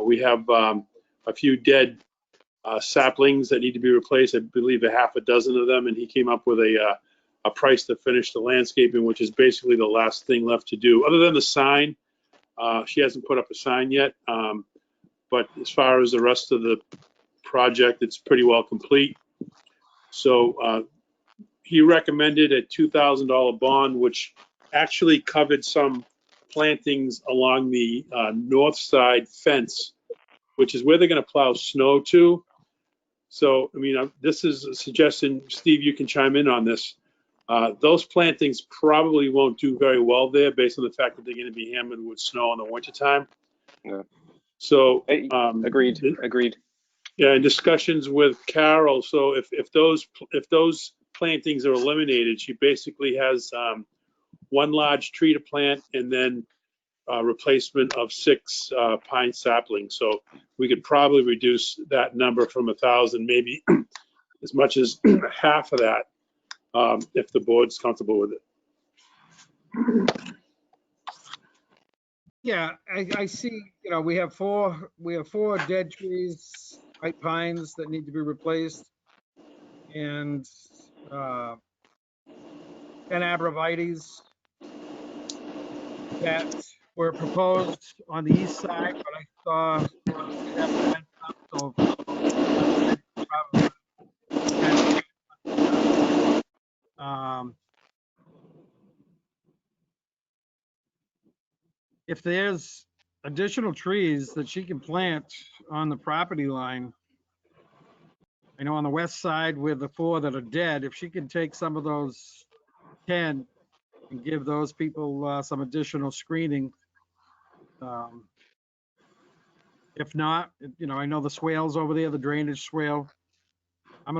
We have a few dead saplings that need to be replaced. I believe a half a dozen of them, and he came up with a price to finish the landscaping, which is basically the last thing left to do. Other than the sign, she hasn't put up a sign yet, but as far as the rest of the project, it's pretty well complete. So he recommended a $2,000 bond, which actually covered some plantings along the north side fence, which is where they're going to plow snow to. So, I mean, this is a suggestion. Steve, you can chime in on this. Those plantings probably won't do very well there based on the fact that they're going to be hammered with snow in the wintertime. Yeah. So, agreed. Yeah, in discussions with Carol, so if those plantings are eliminated, she basically has one large tree to plant and then replacement of 6 pine saplings. So we could probably reduce that number from 1,000, maybe as much as half of that, if the board's comfortable with it. Yeah, I see, you know, we have four dead trees, white pines that need to be replaced, and 10 arborvitaes that were proposed on the east side, but I saw that went up, so if there's additional trees that she can plant on the property line, I know on the west side with the 4 that are dead, if she can take some of those 10 and give those people some additional screening. If not, you know, I know the swales over there, the drainage swale. I'm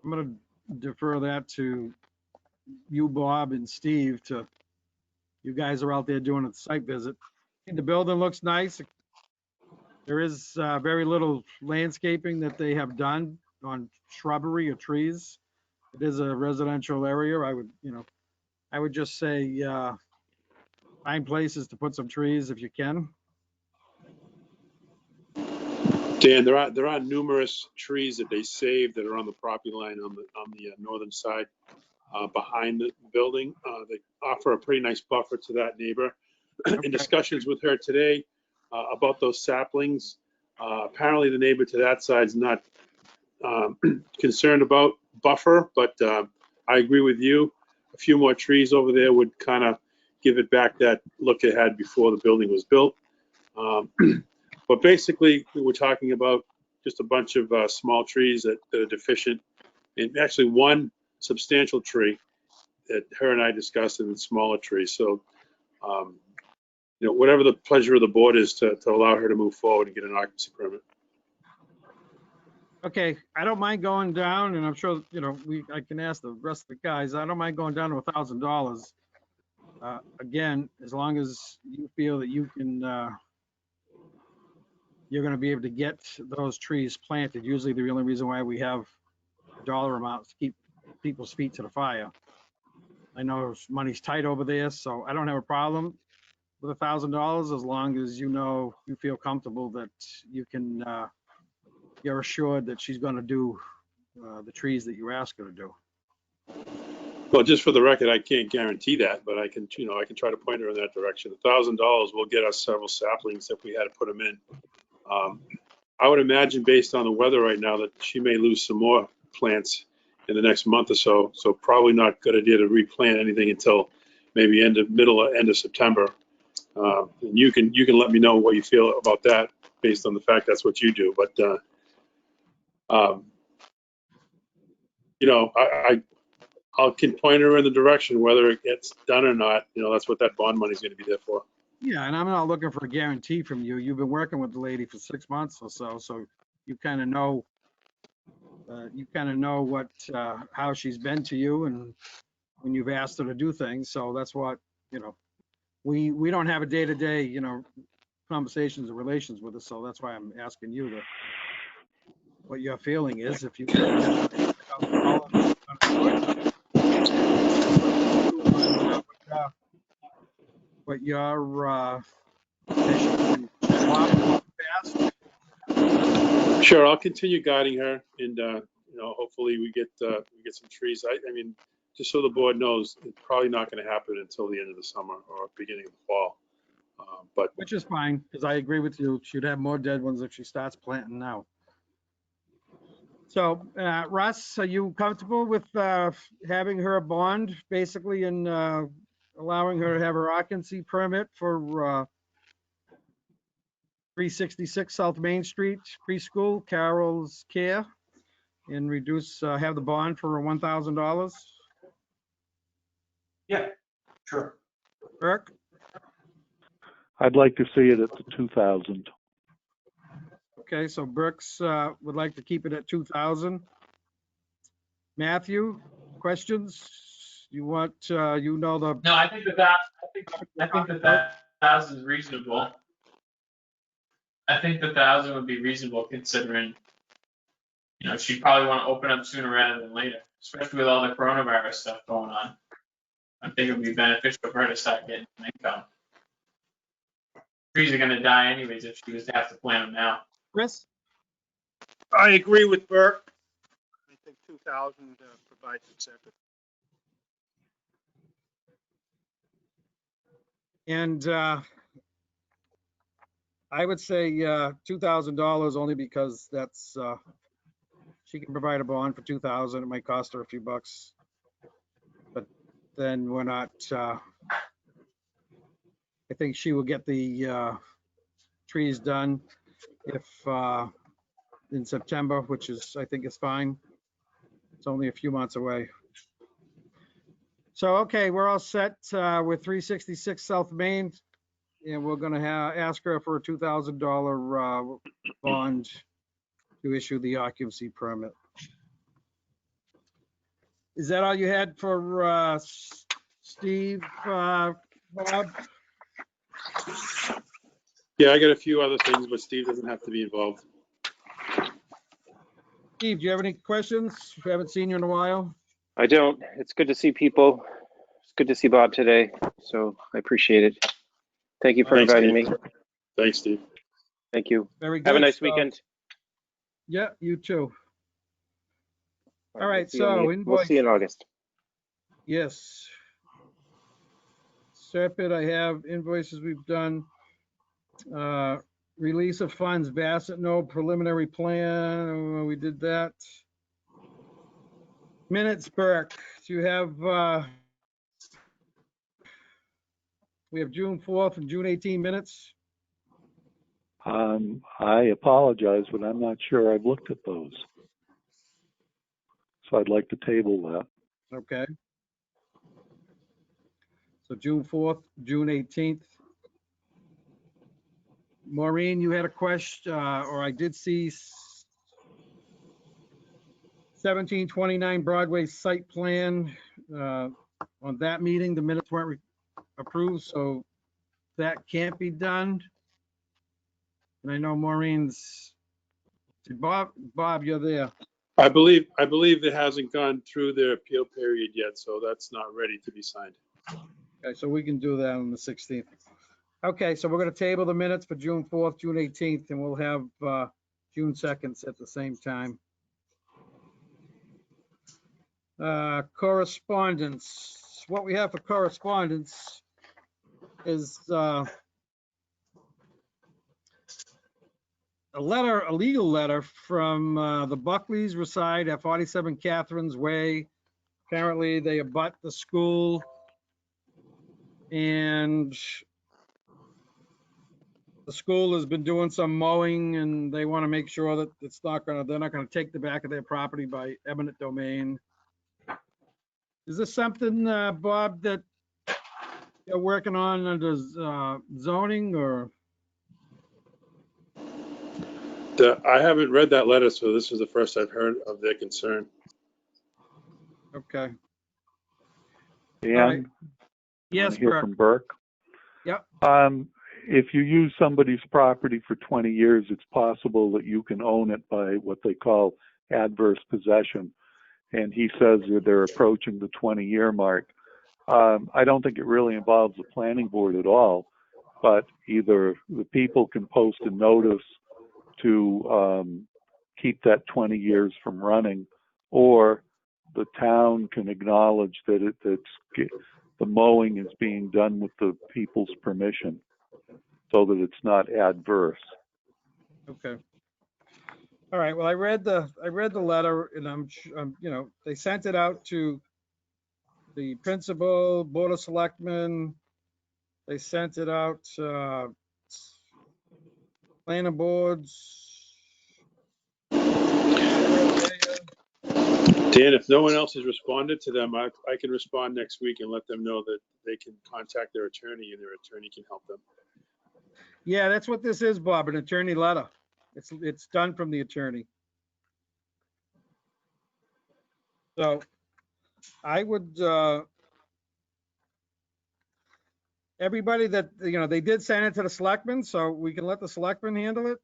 gonna defer that to you, Bob, and Steve. You guys are out there doing a site visit. The building looks nice. There is very little landscaping that they have done on shrubbery or trees. It is a residential area. I would just say find places to put some trees if you can. Dan, there are numerous trees that they saved that are on the property line on the northern side behind the building. They offer a pretty nice buffer to that neighbor. Okay. In discussions with her today about those saplings, apparently the neighbor to that side is not concerned about buffer, but I agree with you. A few more trees over there would kind of give it back that look it had before the building was built. But basically, we're talking about just a bunch of small trees that are deficient, and actually one substantial tree that her and I discussed, and smaller trees. So, you know, whatever the pleasure of the board is to allow her to move forward and get an occupancy permit. Okay, I don't mind going down, and I'm sure, you know, I can ask the rest of the guys. I don't mind going down to $1,000. Again, as long as you feel that you can, you're going to be able to get those trees planted. Usually the only reason why we have a dollar amount is to keep people's feet to the fire. I know money's tight over there, so I don't have a problem with $1,000 as long as you know, you feel comfortable that you can, you're assured that she's going to do the trees that you ask her to do. Well, just for the record, I can't guarantee that, but I can, you know, I can try to point her in that direction. $1,000 will get us several saplings if we had to put them in. I would imagine, based on the weather right now, that she may lose some more plants in the next month or so. So probably not a good idea to replant anything until maybe end of September. And you can let me know what you feel about that based on the fact that's what you do. But you know, can point her in the direction, whether it gets done or not. You know, that's what that bond money is going to be there for. Yeah, and I'm not looking for a guarantee from you. You've been working with the lady for 6 months or so, so you kind of know, what, how she's been to you and when you've asked her to do things. So that's what, we don't have a day-to-day, conversations or relations with her. So that's why I'm asking you what your feeling is. If you what your Sure, I'll continue guiding her, and hopefully we get some trees. I mean, just so the board knows, it's probably not going to happen until the end of the summer or beginning of the fall. But which is fine, because I agree with you. She'd have more dead ones if she starts planting now. So, Russ, are you comfortable with having her bond, basically, and allowing her to have her occupancy permit for 366 South Main Street preschool, Carol's Care, and have the bond for $1,000? Yeah, sure. Burke? I'd like to see it at the 2,000. Okay, so Burke's would like to keep it at 2,000. Matthew, questions? You want, the. No, I think that 1,000 is reasonable. I think the 1,000 would be reasonable considering, she'd probably want to open up sooner rather than later, especially with all the coronavirus stuff going on. I think it would be beneficial for her to start getting some income. Trees are going to die anyways if she was to have to plant them now. Chris? I agree with Burke. I think 2,000 provides incentive. And I would say $2,000 only because that's, she can provide a bond for 2,000. It might cost her a few bucks. But then we're not, I think she will get the trees done if in September, which is, I think is fine. It's only a few months away. So, okay, we're all set with 366 South Main, and we're going to ask her for a $2,000 bond to issue the occupancy permit. Is that all you had for Steve, Bob? yeah, I got a few other things, but Steve doesn't have to be involved. Steve, do you have any questions? We haven't seen you in a while. I don't. It's good to see people. It's good to see Bob today, so I appreciate it. Thank you for inviting me. Thanks, Steve. Thank you. Very good. Have a nice weekend. Yeah, you too. All right, We'll see you in August. Yes. Serpent, I have invoices we've done. Release of funds, Bassett, no preliminary plan. We did that. Minutes, Burke. Do you have, we have June 4th and June 18 minutes. I apologize, but I'm not sure I've looked at those. So I'd like to table that. Okay. So June 4th, June 18th. Maureen, you had a question, or I did see 1729 Broadway site plan. On that meeting, the minutes weren't approved, so that can't be done. And I know Maureen's, Bob, you're there. I believe it hasn't gone through their appeal period yet, so that's not ready to be signed. Okay, so we can do that on the 16th. Okay, so we're going to table the minutes for June 4th, June 18th, and we'll have June 2nd at the same time. Correspondence. What we have for correspondence is a legal letter from the Buckleys reside at 47 Catherine's Way. Apparently they abut the school, and the school has been doing some mowing, and they want to make sure that they're not going to take the back of their property by eminent domain. Is this something, Bob, that you're working on under zoning or? I haven't read that letter, so this is the first I've heard of their concern. Okay. Dan, right. you Yes, wanna hear Burke. from Burke? Yep. If you use somebody's property for 20 years, it's possible that you can own it by what they call adverse possession. And he says that they're approaching the 20-year mark. I don't think it really involves the planning board at all, but either the people can post a notice to keep that 20 years from running, or the town can acknowledge that the mowing is being done with the people's permission, so that it's not adverse. Okay. All right. Well, I read the letter, and they sent it out to the principal, board of selectmen. They sent it out planning boards. Dan, if no one else has responded to them, I can respond next week and let them know that they can contact their attorney and their attorney can help them. Yeah, that's what this is, Bob, an attorney letter. It's done from the attorney. So I would, everybody that, they did send it to the selectmen, so we can let the selectmen handle it.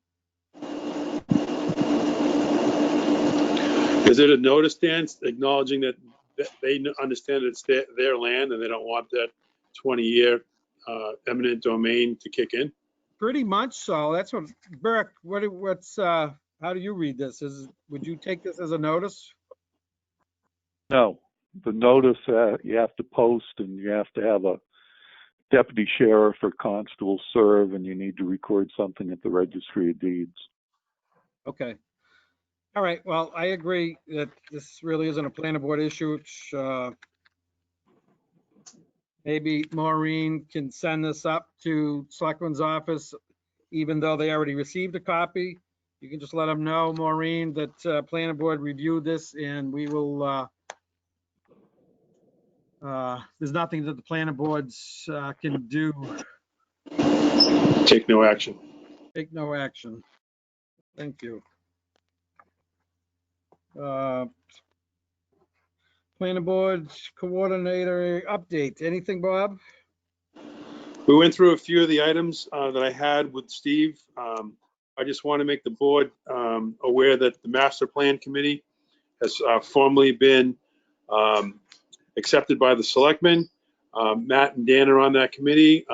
Is it a notice, Dan, acknowledging that they understand it's their land and they don't want that 20-year eminent domain to kick in? Pretty much so. That's what, Burke, how do you read this? Would you take this as a notice? No, the notice you have to post, and you have to have a deputy sheriff or constable serve, and you need to record something at the registry of deeds. Okay. All right. Well, I agree that this really isn't a planning board issue. Maybe Maureen can send this up to Selectman's office, even though they already received a copy. You can just let them know, Maureen, that planning board reviewed this, and we will, there's nothing that the planning boards can do. Take no action. Take no action. Thank you. Planning board coordinator update. Anything, Bob? We went through a few of the items that I had with Steve. I just want to make the board aware that the master plan committee has formally been accepted by the selectmen. Matt and Dan are on that committee.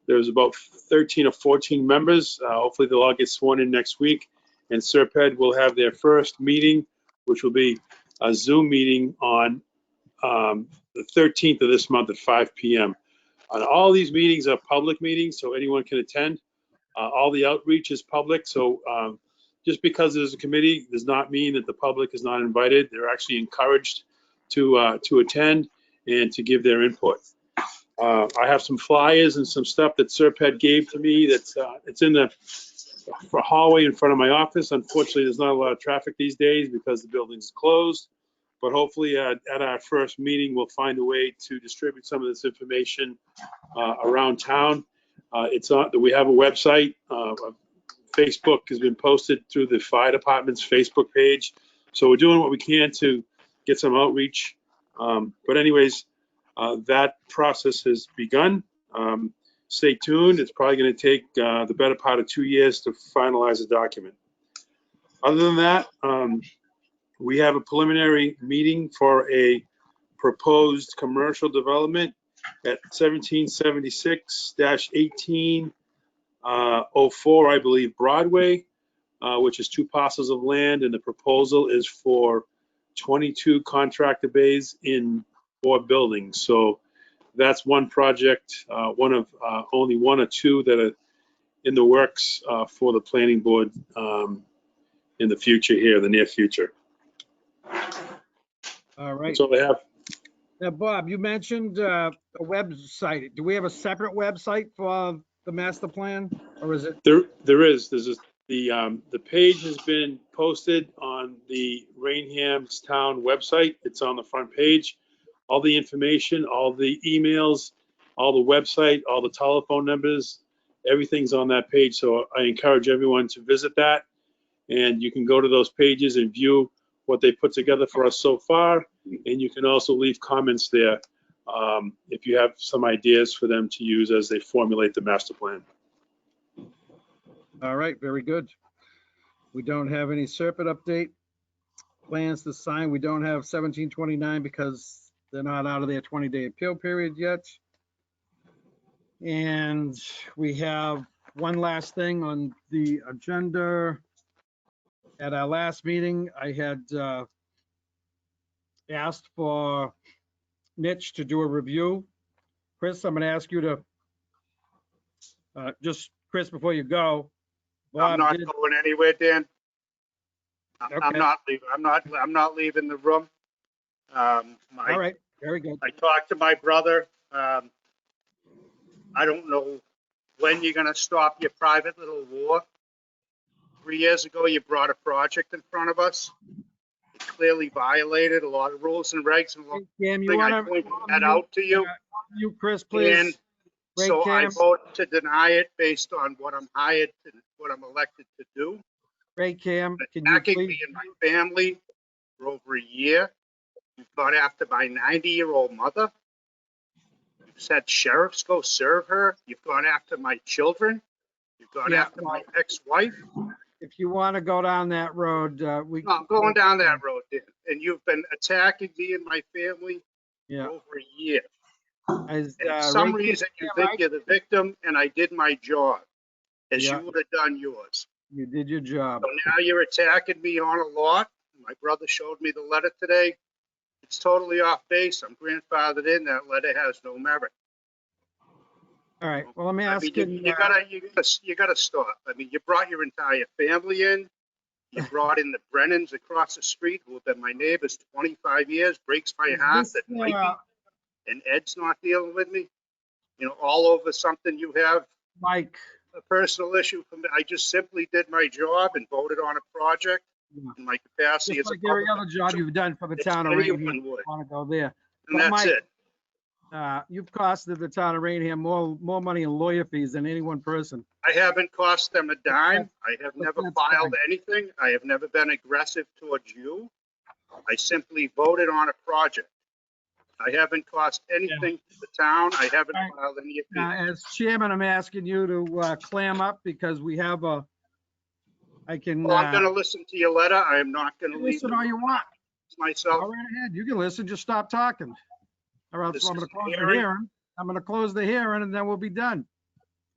There's about 13 or 14 members. Hopefully they'll all get sworn in next week. And SERPED will have their first meeting, which will be a Zoom meeting on the 13th of this month at 5 p.m. All these meetings are public meetings, so anyone can attend. All the outreach is public, so just because there's a committee does not mean that the public is not invited. They're actually encouraged to attend and to give their input. I have some flyers and some stuff that SERPED gave to me that's it's in the hallway in front of my office. Unfortunately, there's not a lot of traffic these days because the building's closed. But hopefully at our first meeting, we'll find a way to distribute some of this information around town. We have a website. Facebook has been posted through the fire department's Facebook page. So we're doing what we can to get some outreach. But anyways, that process has begun. Stay tuned. It's probably going to take the better part of 2 years to finalize the document. Other than that, we have a preliminary meeting for a proposed commercial development at 1776-1804, I believe, Broadway, which is 2 parcels of land, and the proposal is for 22 contractor bays in 4 buildings. So that's one project, one of only 1 or 2 that are in the works for the planning board in the future here, the near future. All right. That's all I have. Now, Bob, you mentioned a website. Do we have a separate website for the master plan, or is it? There is. The page has been posted on the Raynham's town website. It's on the front page. all the information, all the emails, all the website, all the telephone numbers, everything's on that page. So I encourage everyone to visit that, and you can go to those pages and view what they put together for us so far. And you can also leave comments there if you have some ideas for them to use as they formulate the master plan. All right, very good. We don't have any Serpent update. Plans to sign, we don't have 1729 because they're not out of their 20-day appeal period yet. And we have one last thing on the agenda. At our last meeting, I had asked for Mitch to do a review. Chris, I'm going to ask you to, just Chris, before you go. I'm not going anywhere, Dan. I'm Okay. not leaving. I'm not leaving the room. All right, very good. I talked to my brother. I don't know when you're going to stop your private little war. 3 years ago, you brought a project in front of us. It clearly violated a lot of rules and regs. And Cam, you want I pointed that out to you. You, Chris, please. And so I voted to deny it based on what I'm hired and what I'm elected to do. Ray Cam, can you Attacking please? me and my family for over a year. You've gone after my 90-year-old mother. You've said sheriffs go serve her. You've gone after my children. You've gone after my ex-wife. If you want to go down that road, we. No, I'm going down that road, Dan. And you've been attacking me and my family for over a year. And for some reason, you think you're the victim, and I did my job, as you would have done yours. You did your job. So now you're attacking me on a lot. My brother showed me the letter today. It's totally off base. I'm grandfathered in. That letter has no merit. All right. Well, let me ask you. You gotta stop. I mean, you brought your entire family in. You brought in the Brennans across the street, who have been my neighbors 25 years. Breaks my heart that might be. And Ed's not dealing with me. You know, all over something you have. Mike. A personal issue for me. I just simply did my job and voted on a project in my capacity Just as like a every other job you've done for the town of Raynham. Want to go there? And that's Mike, it. You've costed the town of Raynham more money in lawyer fees than any one person. I haven't cost them a dime. I have never filed anything. I have never been aggressive towards you. I simply voted on a project. I haven't cost anything to the town. I haven't filed any appeals. As chairman, I'm asking you to clam up because we have a. I can. Well, I'm going to listen to your letter. I am not going to listen all you want. Myself. Go right ahead. You can listen. Just stop talking. Or else I'm going to close the hearing. I'm going to close the hearing and then we'll be done.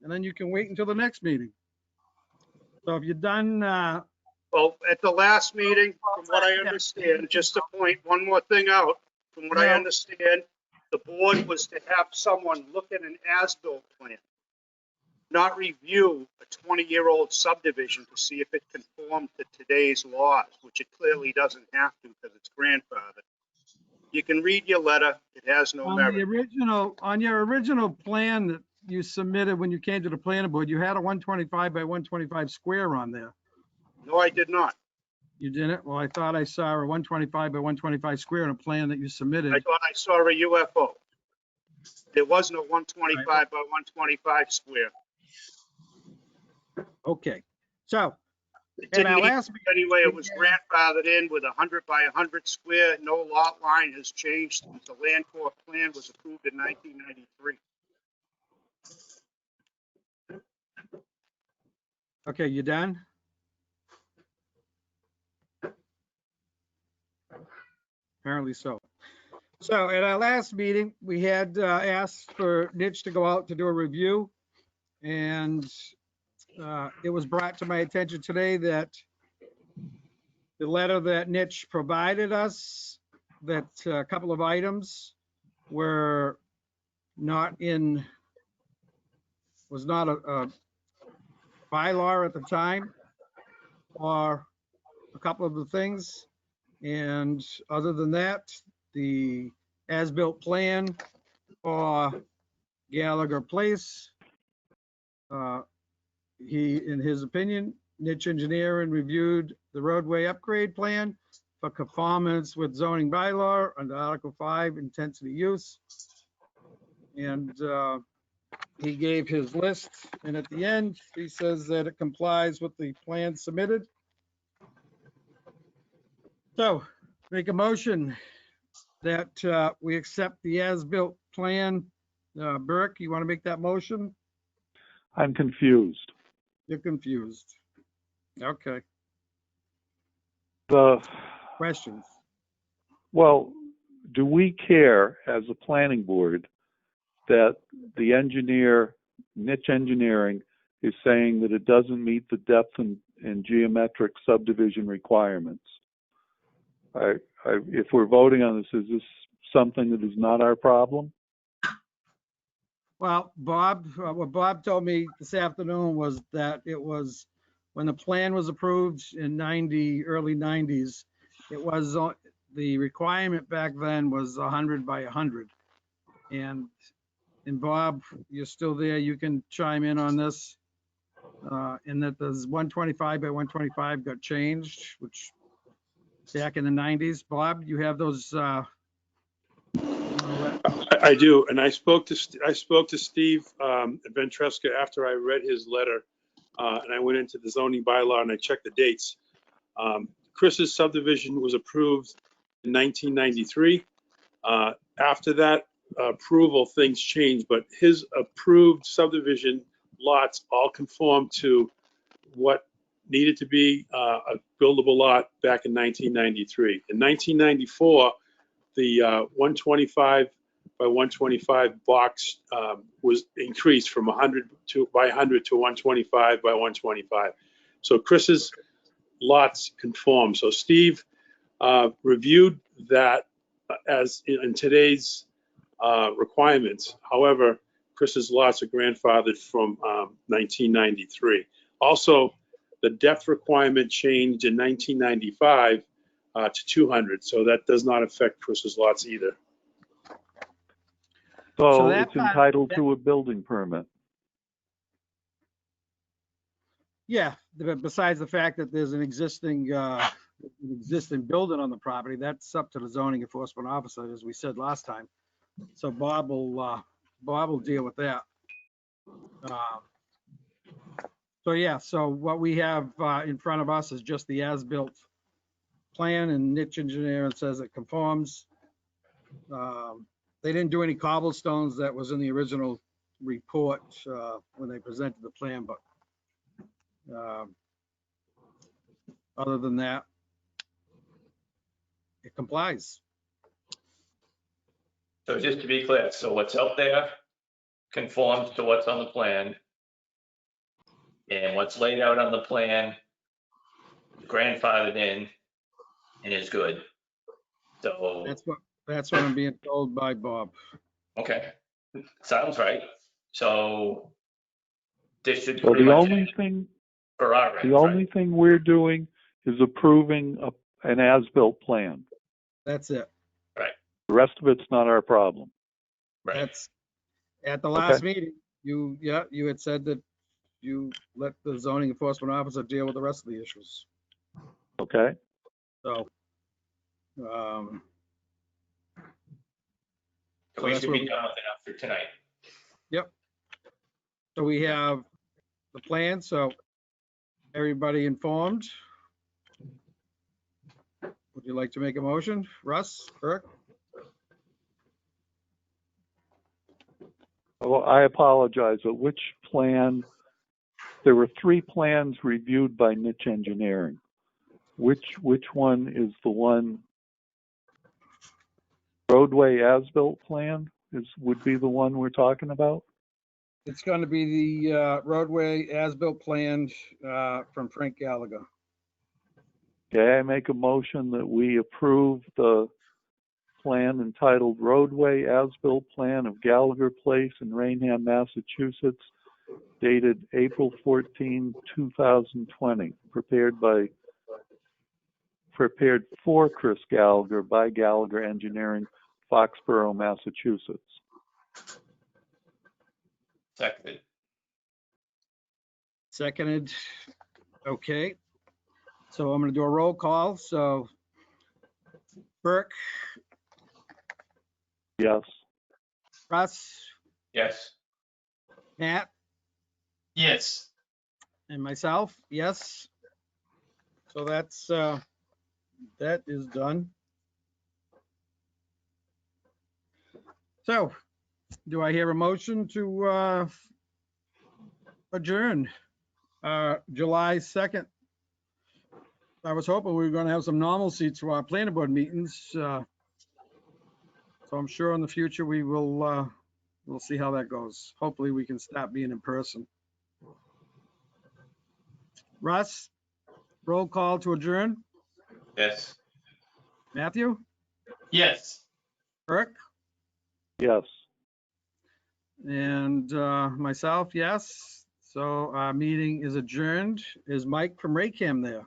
And then you can wait until the next meeting. So if you're done. Well, at the last meeting, from what I understand, just to point one more thing out, from what I understand, the board was to have someone look at an as-built plan, not review a 20-year-old subdivision to see if it conformed to today's laws, which it clearly doesn't have to because it's grandfathered. You can read your letter. It has no merit. On your original plan that you submitted when you came to the planning board, you had a 125 by 125 square on there. No, I did not. You didn't? Well, I thought I saw a 125 by 125 square in a plan that you submitted. I thought I saw a UFO. There was no 125 by 125 square. Okay. So, anyway, it was grandfathered in with 100 by 100 square. No lot line has changed since the land court plan was approved in 1993. Okay, you done? Apparently so. So at our last meeting, we had asked for Mitch to go out to do a review. And it was brought to my attention today that the letter that Mitch provided us, that a couple of items were not in, was not a bylaw at the time, or a couple of the things. And other than that, the as-built plan for Gallagher Place, in his opinion, Niche Engineering reviewed the roadway upgrade plan for conformance with zoning bylaw under Article 5, intensity use. And he gave his list, and at the end, he says that it complies with the plan submitted. So make a motion that we accept the as-built plan. Burke, you want to make that motion? I'm confused. You're confused. Okay, The, questions? well, do we care as a planning board that the engineer, niche engineering, is saying that it doesn't meet the depth and geometric subdivision requirements? If we're voting on this, is this something that is not our problem? Well, Bob, what Bob told me this afternoon was that it was, when the plan was approved in early 90s, it was, the requirement back then was 100 by 100. And Bob, you're still there, you can chime in on this. And that there's 125 by 125 got changed, which back in the 90s. Bob, you have those, I do, and I spoke to Steve Ventresca after I read his letter, and I went into the zoning bylaw and I checked the dates. Chris's subdivision was approved in 1993. After that approval, things changed, but his approved subdivision lots all conformed to what needed to be a buildable lot back in 1993. In 1994, the 125 by 125 box was increased from 100 by 100 to 125 by 125. So Chris's lots conform. So Steve reviewed that as in today's requirements. However, Chris's lots are grandfathered from 1993. Also, the depth requirement changed in 1995 to 200, so that does not affect Chris's lots either. So it's entitled to a building permit. yeah, besides the fact that there's an existing building on the property, that's up to the zoning enforcement officer, as we said last time. So Bob will deal with that. So yeah, so what we have in front of us is just the as-built plan, and niche engineering says it conforms. They didn't do any cobblestones. That was in the original report when they presented the plan, but other than that, it complies. So just to be clear, so what's out there conforms to what's on the plan, and what's laid out on the plan, grandfathered in, and is good. So, That's what I'm being told by Bob. okay, sounds right. So this should So pretty the much only end thing, for our end, the only thing we're doing is approving an as-built plan. That's it. Right. The rest of it's not our problem. Right. That's at the last meeting. You had said that you let the zoning enforcement officer deal with the rest of the issues. Okay. So, So we should be done with it after tonight. Yep. So we have the plan, so everybody informed. Would you like to make a motion? Russ, Burke? Well, I apologize, but which plan? There were 3 plans reviewed by niche engineering. Which one is the one? Roadway as-built plan would be the one we're talking about? It's going to be the roadway as-built plan from Frank Gallagher. Okay, I make a motion that we approve the plan entitled Roadway As-Built Plan of Gallagher Place in Raynham, Massachusetts, dated April 14, 2020, prepared for Chris Gallagher by Gallagher Engineering, Foxborough, Massachusetts. Seconded. Seconded. Okay. So I'm going to do a roll call. So Burke, Yes. Russ, Yes. Matt, Yes. and myself, yes. So that's, that is done. So, do I hear a motion to adjourn? July 2nd. I was hoping we were going to have some normalcy to our planning board meetings. So I'm sure in the future we will, we'll see how that goes. Hopefully we can stop being in person. Russ, roll call to adjourn. Yes. Matthew, Yes. Burke, Yes. and myself, yes. So our meeting is adjourned. Is Mike from Raycam there?